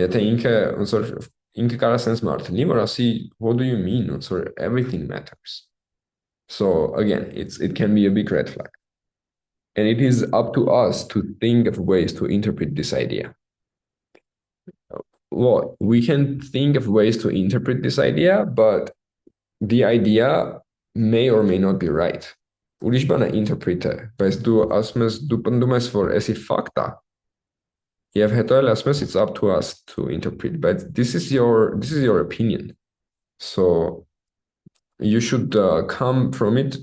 Եթե ինքը կարող sense մարդ լինի, որ ասի what do you mean, ոնց որ everything matters. So again, it can be a big red flag. And it is up to us to think of ways to interpret this idea. Well, we can think of ways to interpret this idea, but the idea may or may not be right. Ուրիշ բան է interpret-ը, բայց դու ասում ես, դու պնդում ես, որ էսի fact է, եւ հետո էլ ասում ես it's up to us to interpret, but this is your opinion. So you should come from it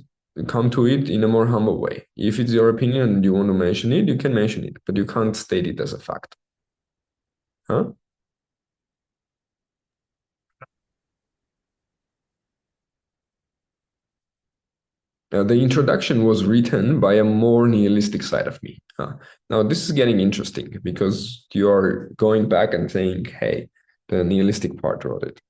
come to it in a more humble way. If it's your opinion and you want to mention it, you can mention it, but you can't state it as a fact. Huh? The introduction was written by a more nihilistic side of me. Now, this is getting interesting because you're going back and saying, hey, the nihilistic part wrote it.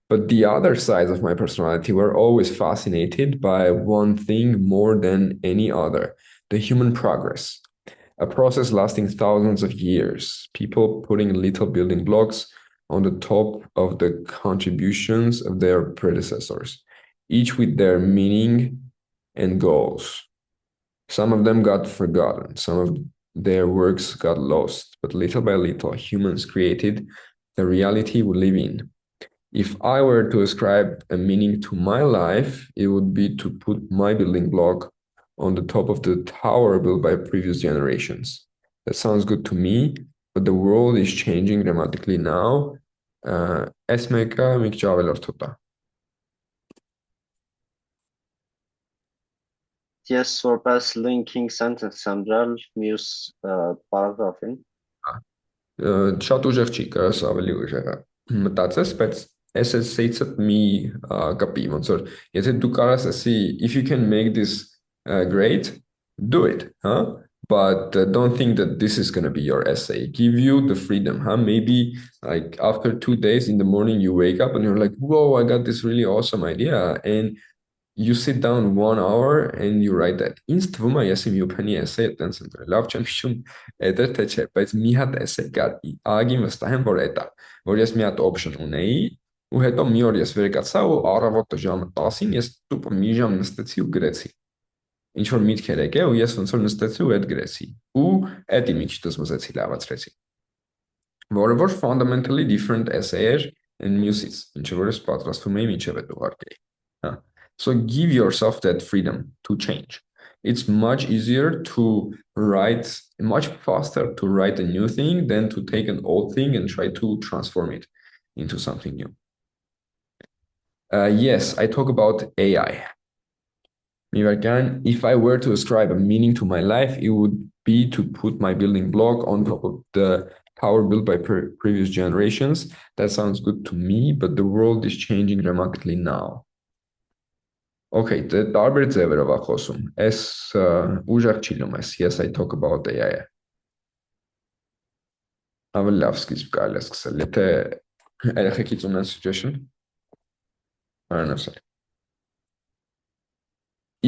But the other sides of my personality were always fascinated by one thing more than any other: the human progress, a process lasting thousands of years, people putting little building blocks on the top of the contributions of their predecessors, each with their meaning and goals. Some of them got forgotten, some of their works got lost, but little by little, humans created the reality we live in. If I were to ascribe a meaning to my life, it would be to put my building block on the top of the tower built by previous generations. That sounds good to me, but the world is changing dramatically now. Այս մեկը մի քիչ ավելորդ է։ Ես որպես linking sentence եմ դրել մյուս պարագրաֆին։ Շատ ուժեղ չի, կարաս ավելի ուժեղը մտածես, բայց SS6-ը մի կպի, ոնց որ եթե դու կարաս ասի if you can make this great, do it, huh? But don't think that this is going to be your essay. Give you the freedom, huh? Maybe like after 2 days in the morning you wake up and you're like, whoa, I got this really awesome idea, and you sit down 1 hour and you write that. Ինձ թվում է ես իմ յուփենի essay տենց ընտրել։ Լավ չեմ հիշում դա թե չէ, բայց մի հատ essay կար, ագին վստահ եմ որ դա, որ ես մի հատ option ունեի, ու հետո մի օր ես վեր կացա ու առավոտը ժամը 10-ին ես տուպը մի ժամ նստեցի ու գրեցի։ Ինչ որ միտքեր եկե ու ես ոնց որ նստեցի ու այդ գրեցի։ Ու էդի մի քիչ դզմզեցի, լավացրեցի։ Որը որ fundamentally different essay էր and muse-ից, ինչը որ ես պատրաստվում էի մինչև այդ ուղարկեի։ So give yourself that freedom to change. It's much easier to write, much faster to write a new thing than to take an old thing and try to transform it into something new. Yes, I talk about AI. If I were to ascribe a meaning to my life, it would be to put my building block on top of the tower built by previous generations. That sounds good to me, but the world is changing dramatically now. Okay, տարբեր ձևերով է խոսում։ Այս ուժեղ չի լում ես, yes, I talk about AI-ը։ Ավելի լավ սկիզբ կարելի է սկսել, եթե երեխեքից ունեն suggestion, արան ասել։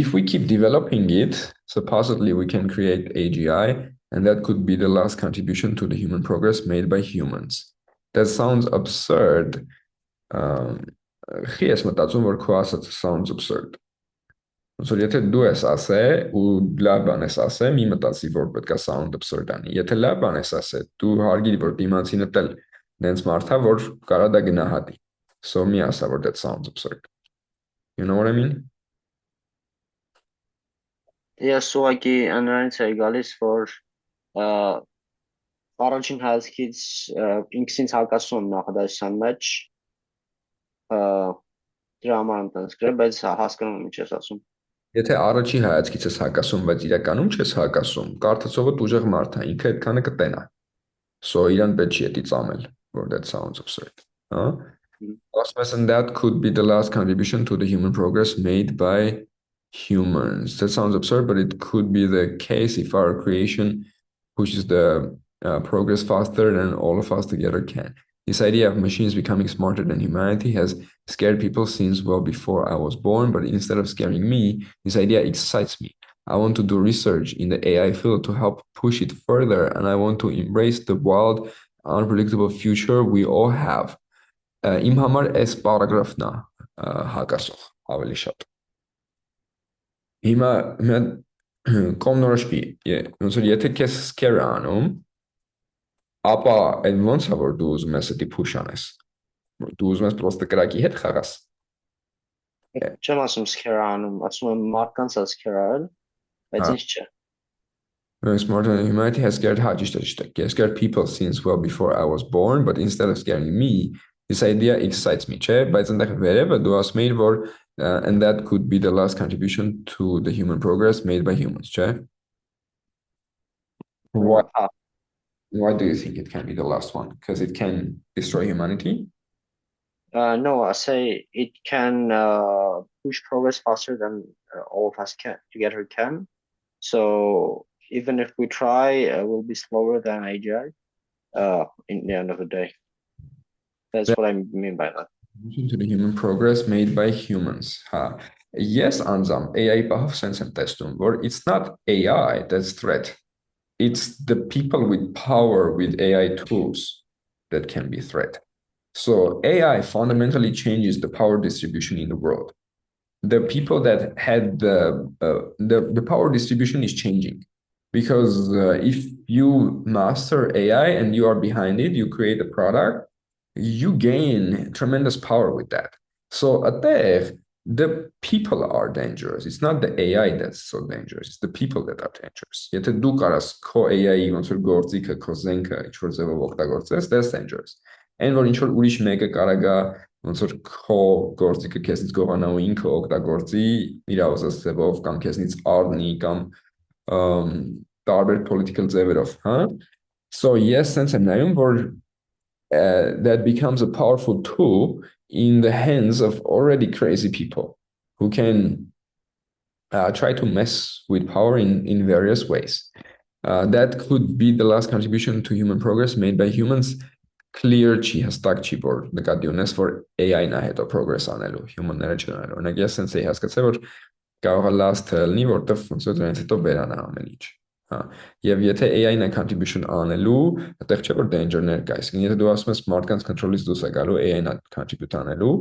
If we keep developing it, supposedly we can create AGI, and that could be the last contribution to the human progress made by humans. That sounds absurd. Խի ես մտածում, որ քո ասածը sounds absurd. Ոնց եթե դու ես ասել ու լավ բան ես ասել, մի մտածի, որ պետք է sound absurd անի։ Եթե լավ բան ես ասել, դու հարգիր, որ դիմացինը տել նենց մարդ է, որ կարա դա գնահատի։ So մի ասա, որ that sounds absurd. You know what I mean? Ես ուղղակի նրանից էի գալիս, որ առաջին հայացքից ինքս ինձ հակասում եմ նախադասության մեջ դրա համար եմ տենց գրել, բայց հասկանում եմ ինչ ես ասում։ Եթե առաջի հայացքից ես հակասում, բայց իրականում չես հակասում, կարծացողը ուժեղ մարդ է, ինքը այդքանը կտենա։ So իրան պետք չի էդի ծամել, որ that sounds absurd, huh? And that could be the last contribution to the human progress made by humans. That sounds absurd, but it could be the case if our creation pushes the progress faster than all of us together can. This idea of machines becoming smarter than humanity has scared people since well before I was born, but instead of scaring me, this idea excites me. I want to do research in the AI field to help push it further, and I want to embrace the wild, unpredictable future we all have. Իմ համար այս պարագրաֆն է հակասող ավելի շատ։ Հիմա կողմնորոշվի, ոնց որ եթե քեզ scare անում, ապա այդ ոնց է որ դու ուզում ես դա push անես։ Դու ուզում ես պրոստը կրակի հետ խաղաս։ Չեմ ասում scare անում, ասում եմ մարդկանց է scare արել, բայց ինչ չէ։ Smarter than humanity has scared scared people since well before I was born, but instead of scaring me, this idea excites me, չէ, բայց այնտեղ վերևը դու ասում ես որ and that could be the last contribution to the human progress made by humans, չէ՞։ Why, Հա, why do you think it can be the last one? Because it can destroy humanity? no, I say it can push progress faster than all of us can together can. So even if we try, we'll be slower than AGI in the end of the day. That's what I mean by that. To the human progress made by humans. Yes, Anzam, AI pahov sense and testum, or it's not AI that's threat. It's the people with power with AI tools that can be threat. So AI fundamentally changes the power distribution in the world. The people that had the power distribution is changing because if you master AI and you are behind it, you create a product, you gain tremendous power with that. So at the people are dangerous. It's not the AI that's so dangerous. It's the people that are dangerous. Եթե դու կարաս քո AI-ի ոնց որ գործիքը, քո զենքը ինչ որ ձևով օգտագործես, that's dangerous։ Այն որ ինչ որ ուրիշ մեկը կարա գա ոնց որ քո գործիքը քեզնից գողանա ու ինքը օգտագործի իր ուզած ձևով կամ քեզնից առնի կամ տարբեր political ձևերով, հա։ So yes, sense եմ նայում, որ that becomes a powerful tool in the hands of already crazy people who can try to mess with power in various ways. That could be the last contribution to human progress made by humans. Clear չի հստակ չի որ նկատի ունես որ AI-ն է հետո progress անելու human-ները չանելու։ Օրինակ ես sense էի հասկացել որ կարող է last լինի որտեվ ոնց որ դրանից հետո վերանա ամեն ինչ։ Հա, եւ եթե AI-ն է contribution անելու, այդտեղ չէ որ danger-ներ կա, այսինքն եթե դու ասում ես մարդկանց control-ից դուրս է գալու AI-ն է contribute անելու,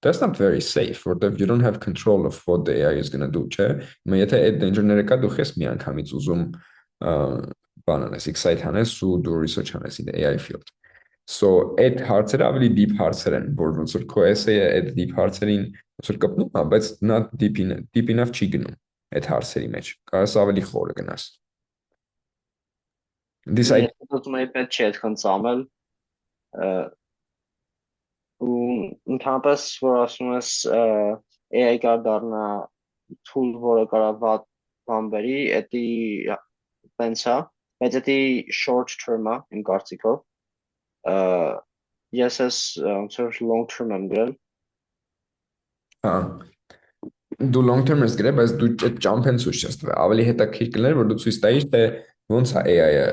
that's not very safe, որտեվ you don't have control of what the AI is going to do, չէ։ Հիմա եթե այդ danger-ները կա, դու ես միանգամից ուզում բան անես, excite անես ու դու research անես in the AI field։ So այդ հարցերը ավելի deep հարցեր են, որ ոնց որ քո essay-ը այդ deep հարցերին ոնց որ կպնում է, բայց not deep enough չի գնում այդ հարցերի մեջ։ Կարաս ավելի խորը գնաս։ This idea Ուզում եի պետք չի այդքան ծամել ու ընդհանրապես որ ասում ես AI կար դառնա tool, որը կարա վատ բան բերի, էդի տենց է, բայց էդի short term-ը իմ կարծիքով ես ես ոնց որ long term եմ գրել։ հա դու long term ես գրել, բայց դու այդ jump-ն ցույց չես տվել։ Ավելի հետաքրքիր կլիներ, որ դու ցույց տայիր, թե ոնց է AI-ը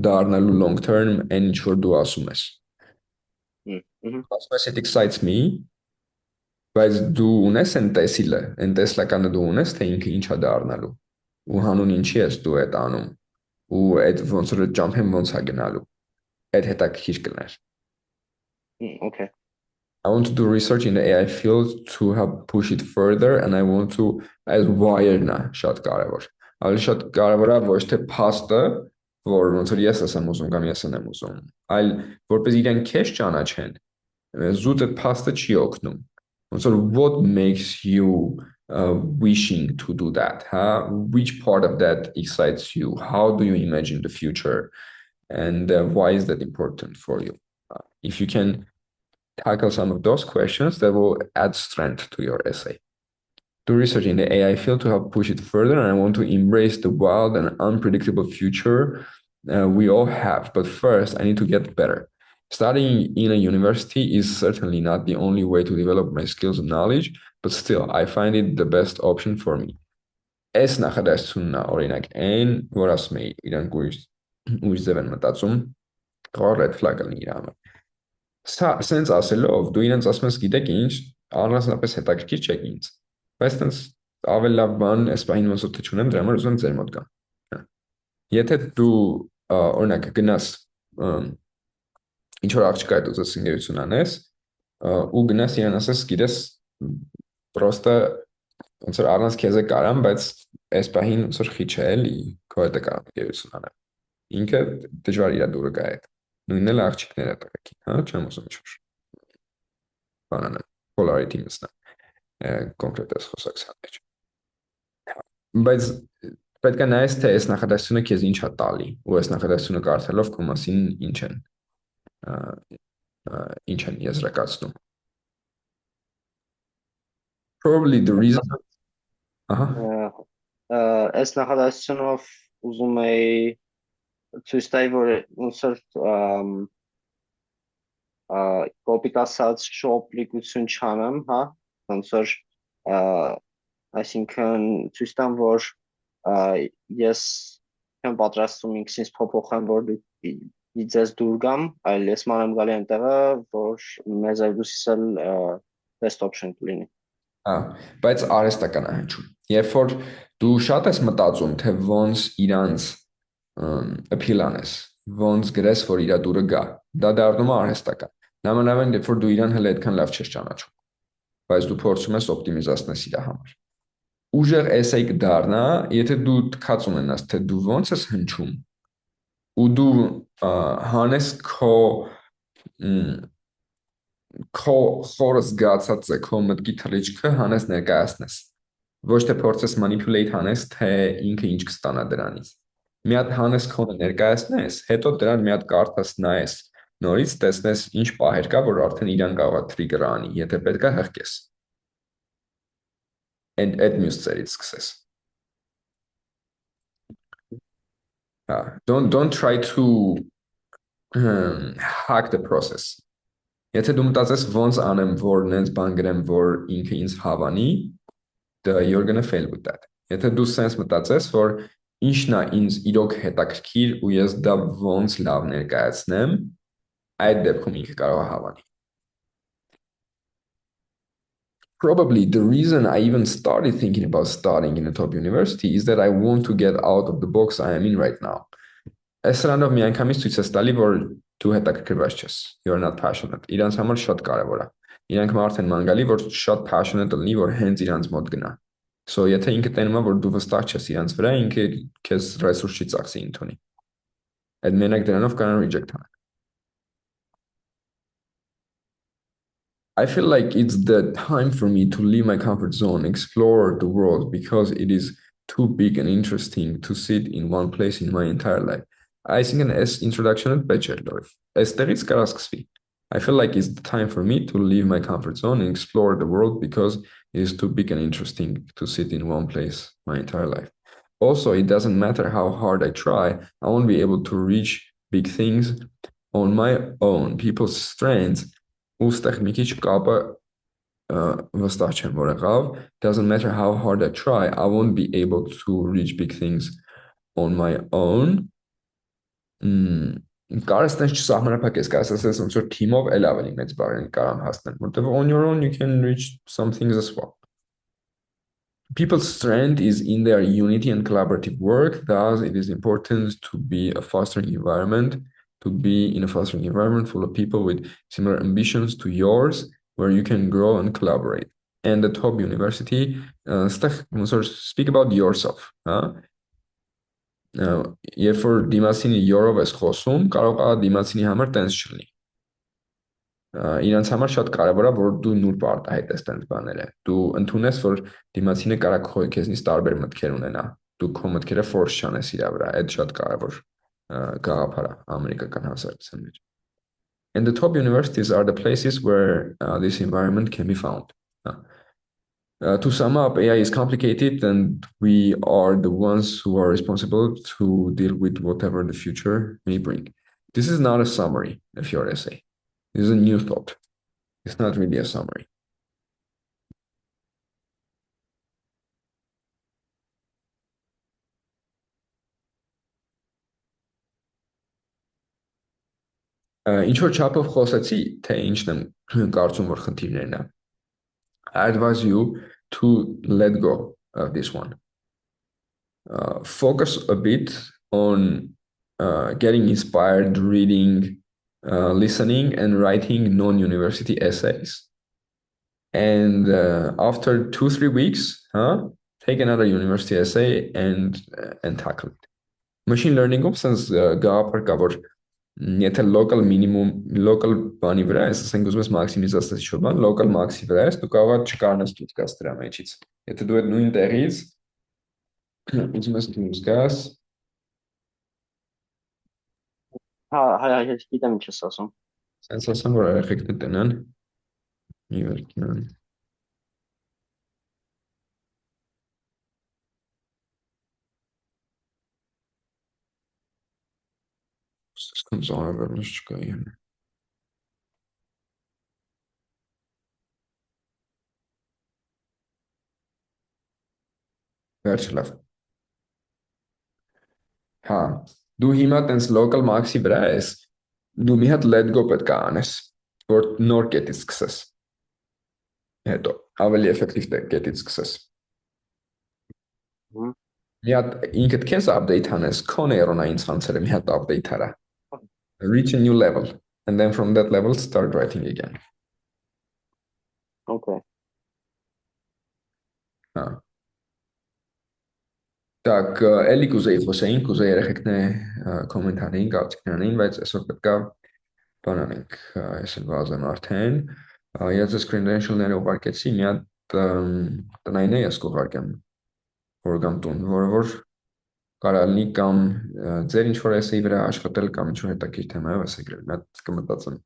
դառնալու long term այն ինչ որ դու ասում ես։ Ասում ես it excites me, բայց դու ունես այն տեսիլը, այն տեսլականը դու ունես, թե ինքը ինչ է դառնալու։ Ու հանուն ինչի ես դու այդ անում։ Ու այդ ոնց որ jump-ն ոնց է գնալու։ Այդ հետաքրքիր կլիներ։ Okay. I want to do research in the AI field to help push it further, and I want to as wire-ն է շատ կարևոր։ Ավելի շատ կարևոր է ոչ թե փաստը, որ ոնց որ ես եմ ուզում կամ ես եմ ուզում, այլ որպես իրեն քեզ ճանաչեն, զուտ այդ փաստը չի օգնում։ Ոնց որ what makes you wishing to do that, huh? Which part of that excites you? How do you imagine the future? And why is that important for you? If you can tackle some of those questions, that will add strength to your essay. Do research in the AI field to help push it further, and I want to embrace the wild and unpredictable future we all have. But first, I need to get better. Studying in a university is certainly not the only way to develop my skills and knowledge, but still, I find it the best option for me. Այս նախադասությունն է, օրինակ, այն, որ ասում էի, իրանք ուրիշ ձև են մտածում, թող red flag լինի իր համար։ Սա sense ասելով, դու իրենց ասում ես, գիտեք ինչ, առանձնապես հետաքրքիր չեք ինձ, բայց sense ավելի լավ բան այս բանին ոնց որ թե չունեմ, դրա համար ուզում եմ ձեր մոտ գամ։ Եթե դու օրինակ գնաս ինչ որ աղջկա հետ ուզես ընկերություն անես, ու գնաս իրեն ասես, գիտես, պրոստը ոնց որ առանց քեզ է կարամ, բայց այս բանին ոնց որ խիչ է էլի, քո հետ է կարամ ընկերություն անեմ։ Ինքը դժվար իր դուրը գա այդ։ Նույնն էլ աղջիկները տղեկին, հա, չեմ ուզում ինչ-որ բանանը, polarity մսնա, կոնկրետ այս խոսակցության մեջ։ Բայց պետք է նայես, թե այս նախադասությունը քեզ ինչ է տալի, ու այս նախադասությունը կարդալով քո մասին ինչ են եզրակացնում։ Probably the reason. Ահա։ Այս նախադասությունով ուզում էի ցույց տալ, որ ոնց որ կոպիտ ասած շոպլիկություն չանեմ, հա, ոնց որ այսինքն ցույց տամ, որ ես չեմ պատրաստվում ինքսից փոփոխեմ, որ ձեզ դուր գամ, այլ ես ման եմ գալի այնտեղը, որ մեզ այդուսից էլ best option կլինի։ Բայց արհեստական է հնչում։ Երբ որ դու շատ ես մտածում, թե ոնց իրանց appeal անես, ոնց գրես, որ իրա դուրը գա, դա դառնում է արհեստական։ Նամանավանդ երբ որ դու իրան հենց այդքան լավ չես ճանաչում, բայց դու փորձում ես օպտիմիզացնել իր համար։ Ուժեղ էսեյ կդառնա, եթե դու թքած ունենաս, թե դու ոնց ես հնչում, ու դու հանես քո խորը զգացածը, քո մտքի թռիչքը հանես ներկայացնես։ Ոչ թե փորձես manipulate հանես, թե ինքը ինչ կստանա դրանից։ Մի հատ հանես քոնը ներկայացնես, հետո դրան մի հատ կարդաս նայես, նորից տեսնես ինչ պահեր կա, որ արդեն իրան կարող է trigger անի, եթե պետք է հղկես։ Այդ մյուս ծերից սկսես։ Don't try to hack the process. Եթե դու մտածես ոնց անեմ, որ նենց բան գրեմ, որ ինքը ինձ հավանի, you're gonna fail with that. Եթե դու sense մտածես, որ ինչն է ինձ իրոք հետաքրքիր ու ես դա ոնց լավ ներկայացնեմ, այդ դեպքում ինքը կարող է հավանի։ Probably the reason I even started thinking about studying in a top university is that I want to get out of the box I am in right now. Սրանով մի անգամից ցույց ես տալի, որ դու հետաքրքրված ես, you're not passionate։ Իրանց համար շատ կարևոր է։ Իրանք արդեն ման գալի, որ շատ passionate լինի, որ հենց իրանց մոտ գնա։ So եթե ինքը տենում է, որ դու վստահ ես իրանց վրա, ինքը քեզ ռեսուրս չի ծախսի ինքնին։ Այդ մենակ դրանով կարող reject անել։ I feel like it's the time for me to leave my comfort zone, explore the world, because it is too big and interesting to sit in one place in my entire life. I think an introduction at bachelor. I feel like it's the time for me to leave my comfort zone and explore the world because it is too big and interesting to sit in one place my entire life. Also, it doesn't matter how hard I try, I won't be able to reach big things on my own. People's strengths ուստեղ մի քիչ կապը վստահ չեմ որ եղավ, doesn't matter how hard I try, I won't be able to reach big things on my own. Կարես տենց չսահմանափակես, կարես ասես ոնց որ թիմով էլ ավելի մեծ բառեր կարամ հասնել, որտեղ on your own you can reach some things as well. People's strength is in their unity and collaborative work, thus it is important to be a fostering environment, to be in a fostering environment full of people with similar ambitions to yours, where you can grow and collaborate. And the top university, speak about yourself. Երբ որ դիմացինի յորով ես խոսում, կարող է դիմացինի համար տենց չլինի։ Իրանց համար շատ կարևոր է, որ դու նուրբ արտահայտես տենց բաները։ Դու ընդունես, որ դիմացինը կարող է քեզնից տարբեր մտքեր ունենա։ Դու քո մտքերը force չանես իր վրա, այդ շատ կարևոր գաղափար է ամերիկական հասարակության մեջ։ And the top universities are the places where this environment can be found. To sum up, AI is complicated and we are the ones who are responsible to deal with whatever the future may bring. This is not a summary of your essay. This is a new thought. It's not really a summary. Ինչ որ չափով խոսեցի, թե ինչն եմ կարծում որ խնդիրներն է։ I advise you to let go of this one. Focus a bit on getting inspired, reading, listening, and writing non-university essays. And after 2-3 weeks, take another university essay and tackle it. Machine learning since գաղափար կա որ եթե local minimum local բանի վրա ես, ասենք ուզում ես մաքսիմիզացնել ինչ-որ բան, local max-ի վրա ես, դու կարող ես չկարողանաս դուրս գաս դրա մեջից։ Եթե դու այդ նույն տեղից ուզում ես դուրս գաս, Հայ, գիտեմ ինչ ես ասում։ Sense ասեմ որ երեխեքները տնան, մի վերքնան։ Սկսում զորավարներ չկա իրեն։ Վերջ լավ։ Հա, դու հիմա տենց local max-ի վրա ես, դու մի հատ let go պետք է անես, որ նոր կետից սկսես։ Հետո ավելի էֆեկտիվ կետից սկսես։ Մի հատ ինքդ քեզ update անես, քո նեյրոնային ցանցերը մի հատ update արա։ Reach a new level and then from that level start writing again. Okay. Հա։ Так, էլի կուզեի խոսեին, կուզեի երեխեքները կոմենտարին, կարծիքներին, բայց այսօր պետք է բան անենք, ես էլ վազեմ արդեն։ Ես ես credential-ները ուղարկեցի, մի հատ տնային է ես կուղարկեմ, որ կամ տուն, որը որ կարա լինի կամ ձեր ինչ-որ էսեի վրա աշխատել կամ ինչ-որ հետաքրքիր թեմայով էսե գրել, մի հատ կմտածեմ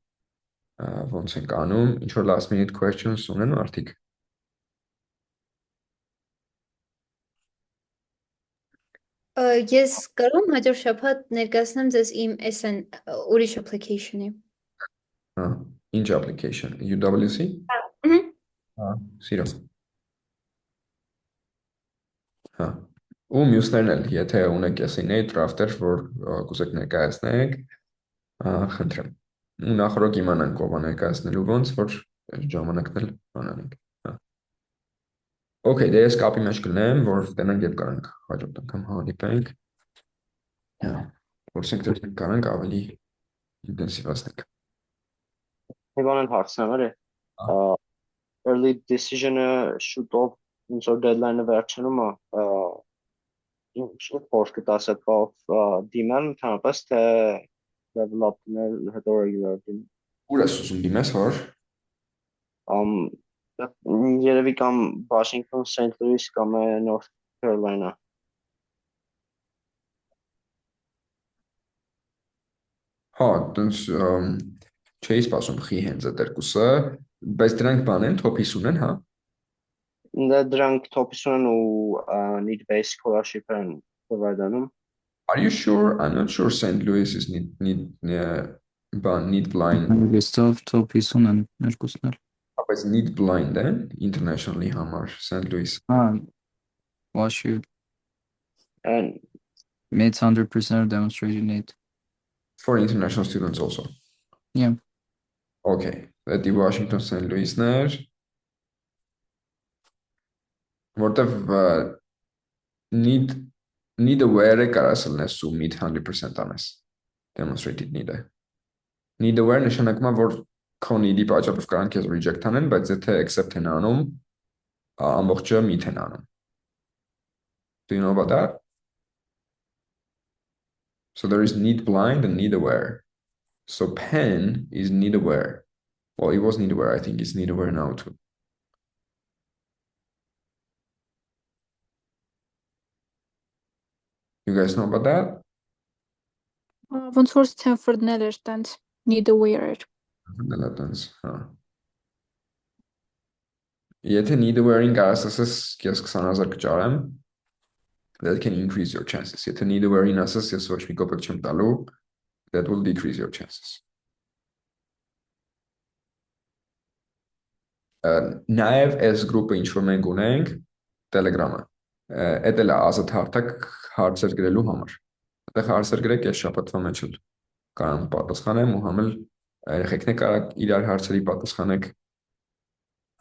ոնց ենք անում, ինչ-որ last minute questions ունեն արդիկ։ Ես կարող եմ հաջորդ շաբաթ ներկայացնեմ ձեզ իմ SN ուրիշ application-ի։ Հա, ինչ application, UWC։ Հա, սիրով։ Հա։ Ու մյուսներն էլ, եթե ունեք SN-ի draft-եր, որ կուզեք ներկայացնեք, խնդրեմ։ Ու նախորդ իմանանք ով է ներկայացնելու ոնց, որ ժամանակն էլ բանանենք։ Հա։ Okay, դե ես կապի մեջ կլնեմ, որ տենանք եւ կարանք հաջորդ անգամ հանդիպենք։ Հա, որսենք դեռ կարանք ավելի ինտենսիվացնենք։ Իվանն հարցնեմ էլի։ Early decision-ը շուտով ինչ որ deadline-ը վերջանում է, ինչ որ կտաս այդ բով դիմեն ընդհանրապես թե level up-ներ հետո regular դիմեն։ Ուր ես ուզում դիմես, որ Երևի կամ Washington, St. Louis կամ North Carolina։ հա, տենց չէի սպասում խի հենց այդ երկուսը, բայց դրանք բան են, top 50 են, հա։ Դրանք top 50 են ու need-based scholarship են provide-անում։ Are you sure? I'm not sure St. Louis is need blind, Լիստով top 50 են երկուսն էլ։ բայց need blind են internationally համար St. Louis։ Հա, wash you And meets 100% of demonstrated need. For international students also. Yeah. Okay, that the Washington St. Louis-ներ, որտեվ need aware-ը կարաս լնես ու meet 100% անես, demonstrated need-ը։ Need aware նշանակում է, որ քո need-ի պատճառով կարան քեզ reject անեն, բայց եթե accept են անում, ամբողջը meet են անում։ Do you know about that? So there is need blind and need aware. So Penn is need aware. Well, it was need aware. I think it's need aware now too. You guys know about that? Ոնց որ Stanford-ն էլ էր տենց need aware էր։ Դելատանց, հա։ Եթե need aware-ին կարաս ասես, ես 20,000 կճարեմ, that can increase your chances. Եթե need aware-ին ասես, ես ոչ մի կոպեկ չեմ տալու, that will decrease your chances. Նաև այս գրուպը ինչ որ մենք ունենք, Telegram-ը, այդ էլ է ազատ հարթակ հարցեր գրելու համար։ Այդտեղ հարցեր գրեք, ես շաբաթվա մեջ էլ կարամ պատասխանեմ ու համել երեխեքն կարող իրար հարցերի պատասխանեք։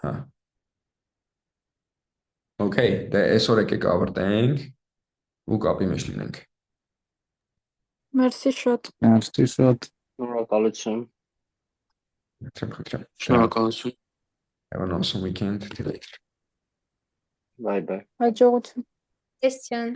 Հա։ Okay, դե այսօր եկեք ավարտենք ու կապի մեջ լինենք։ Մերսի շատ։ Merci շատ։ շնորհակալություն։ Խնդրեմ։ Շնորհակալություն։ Have an awesome weekend. Till later. Bye bye։ Հաջողություն։ Տեսցիան։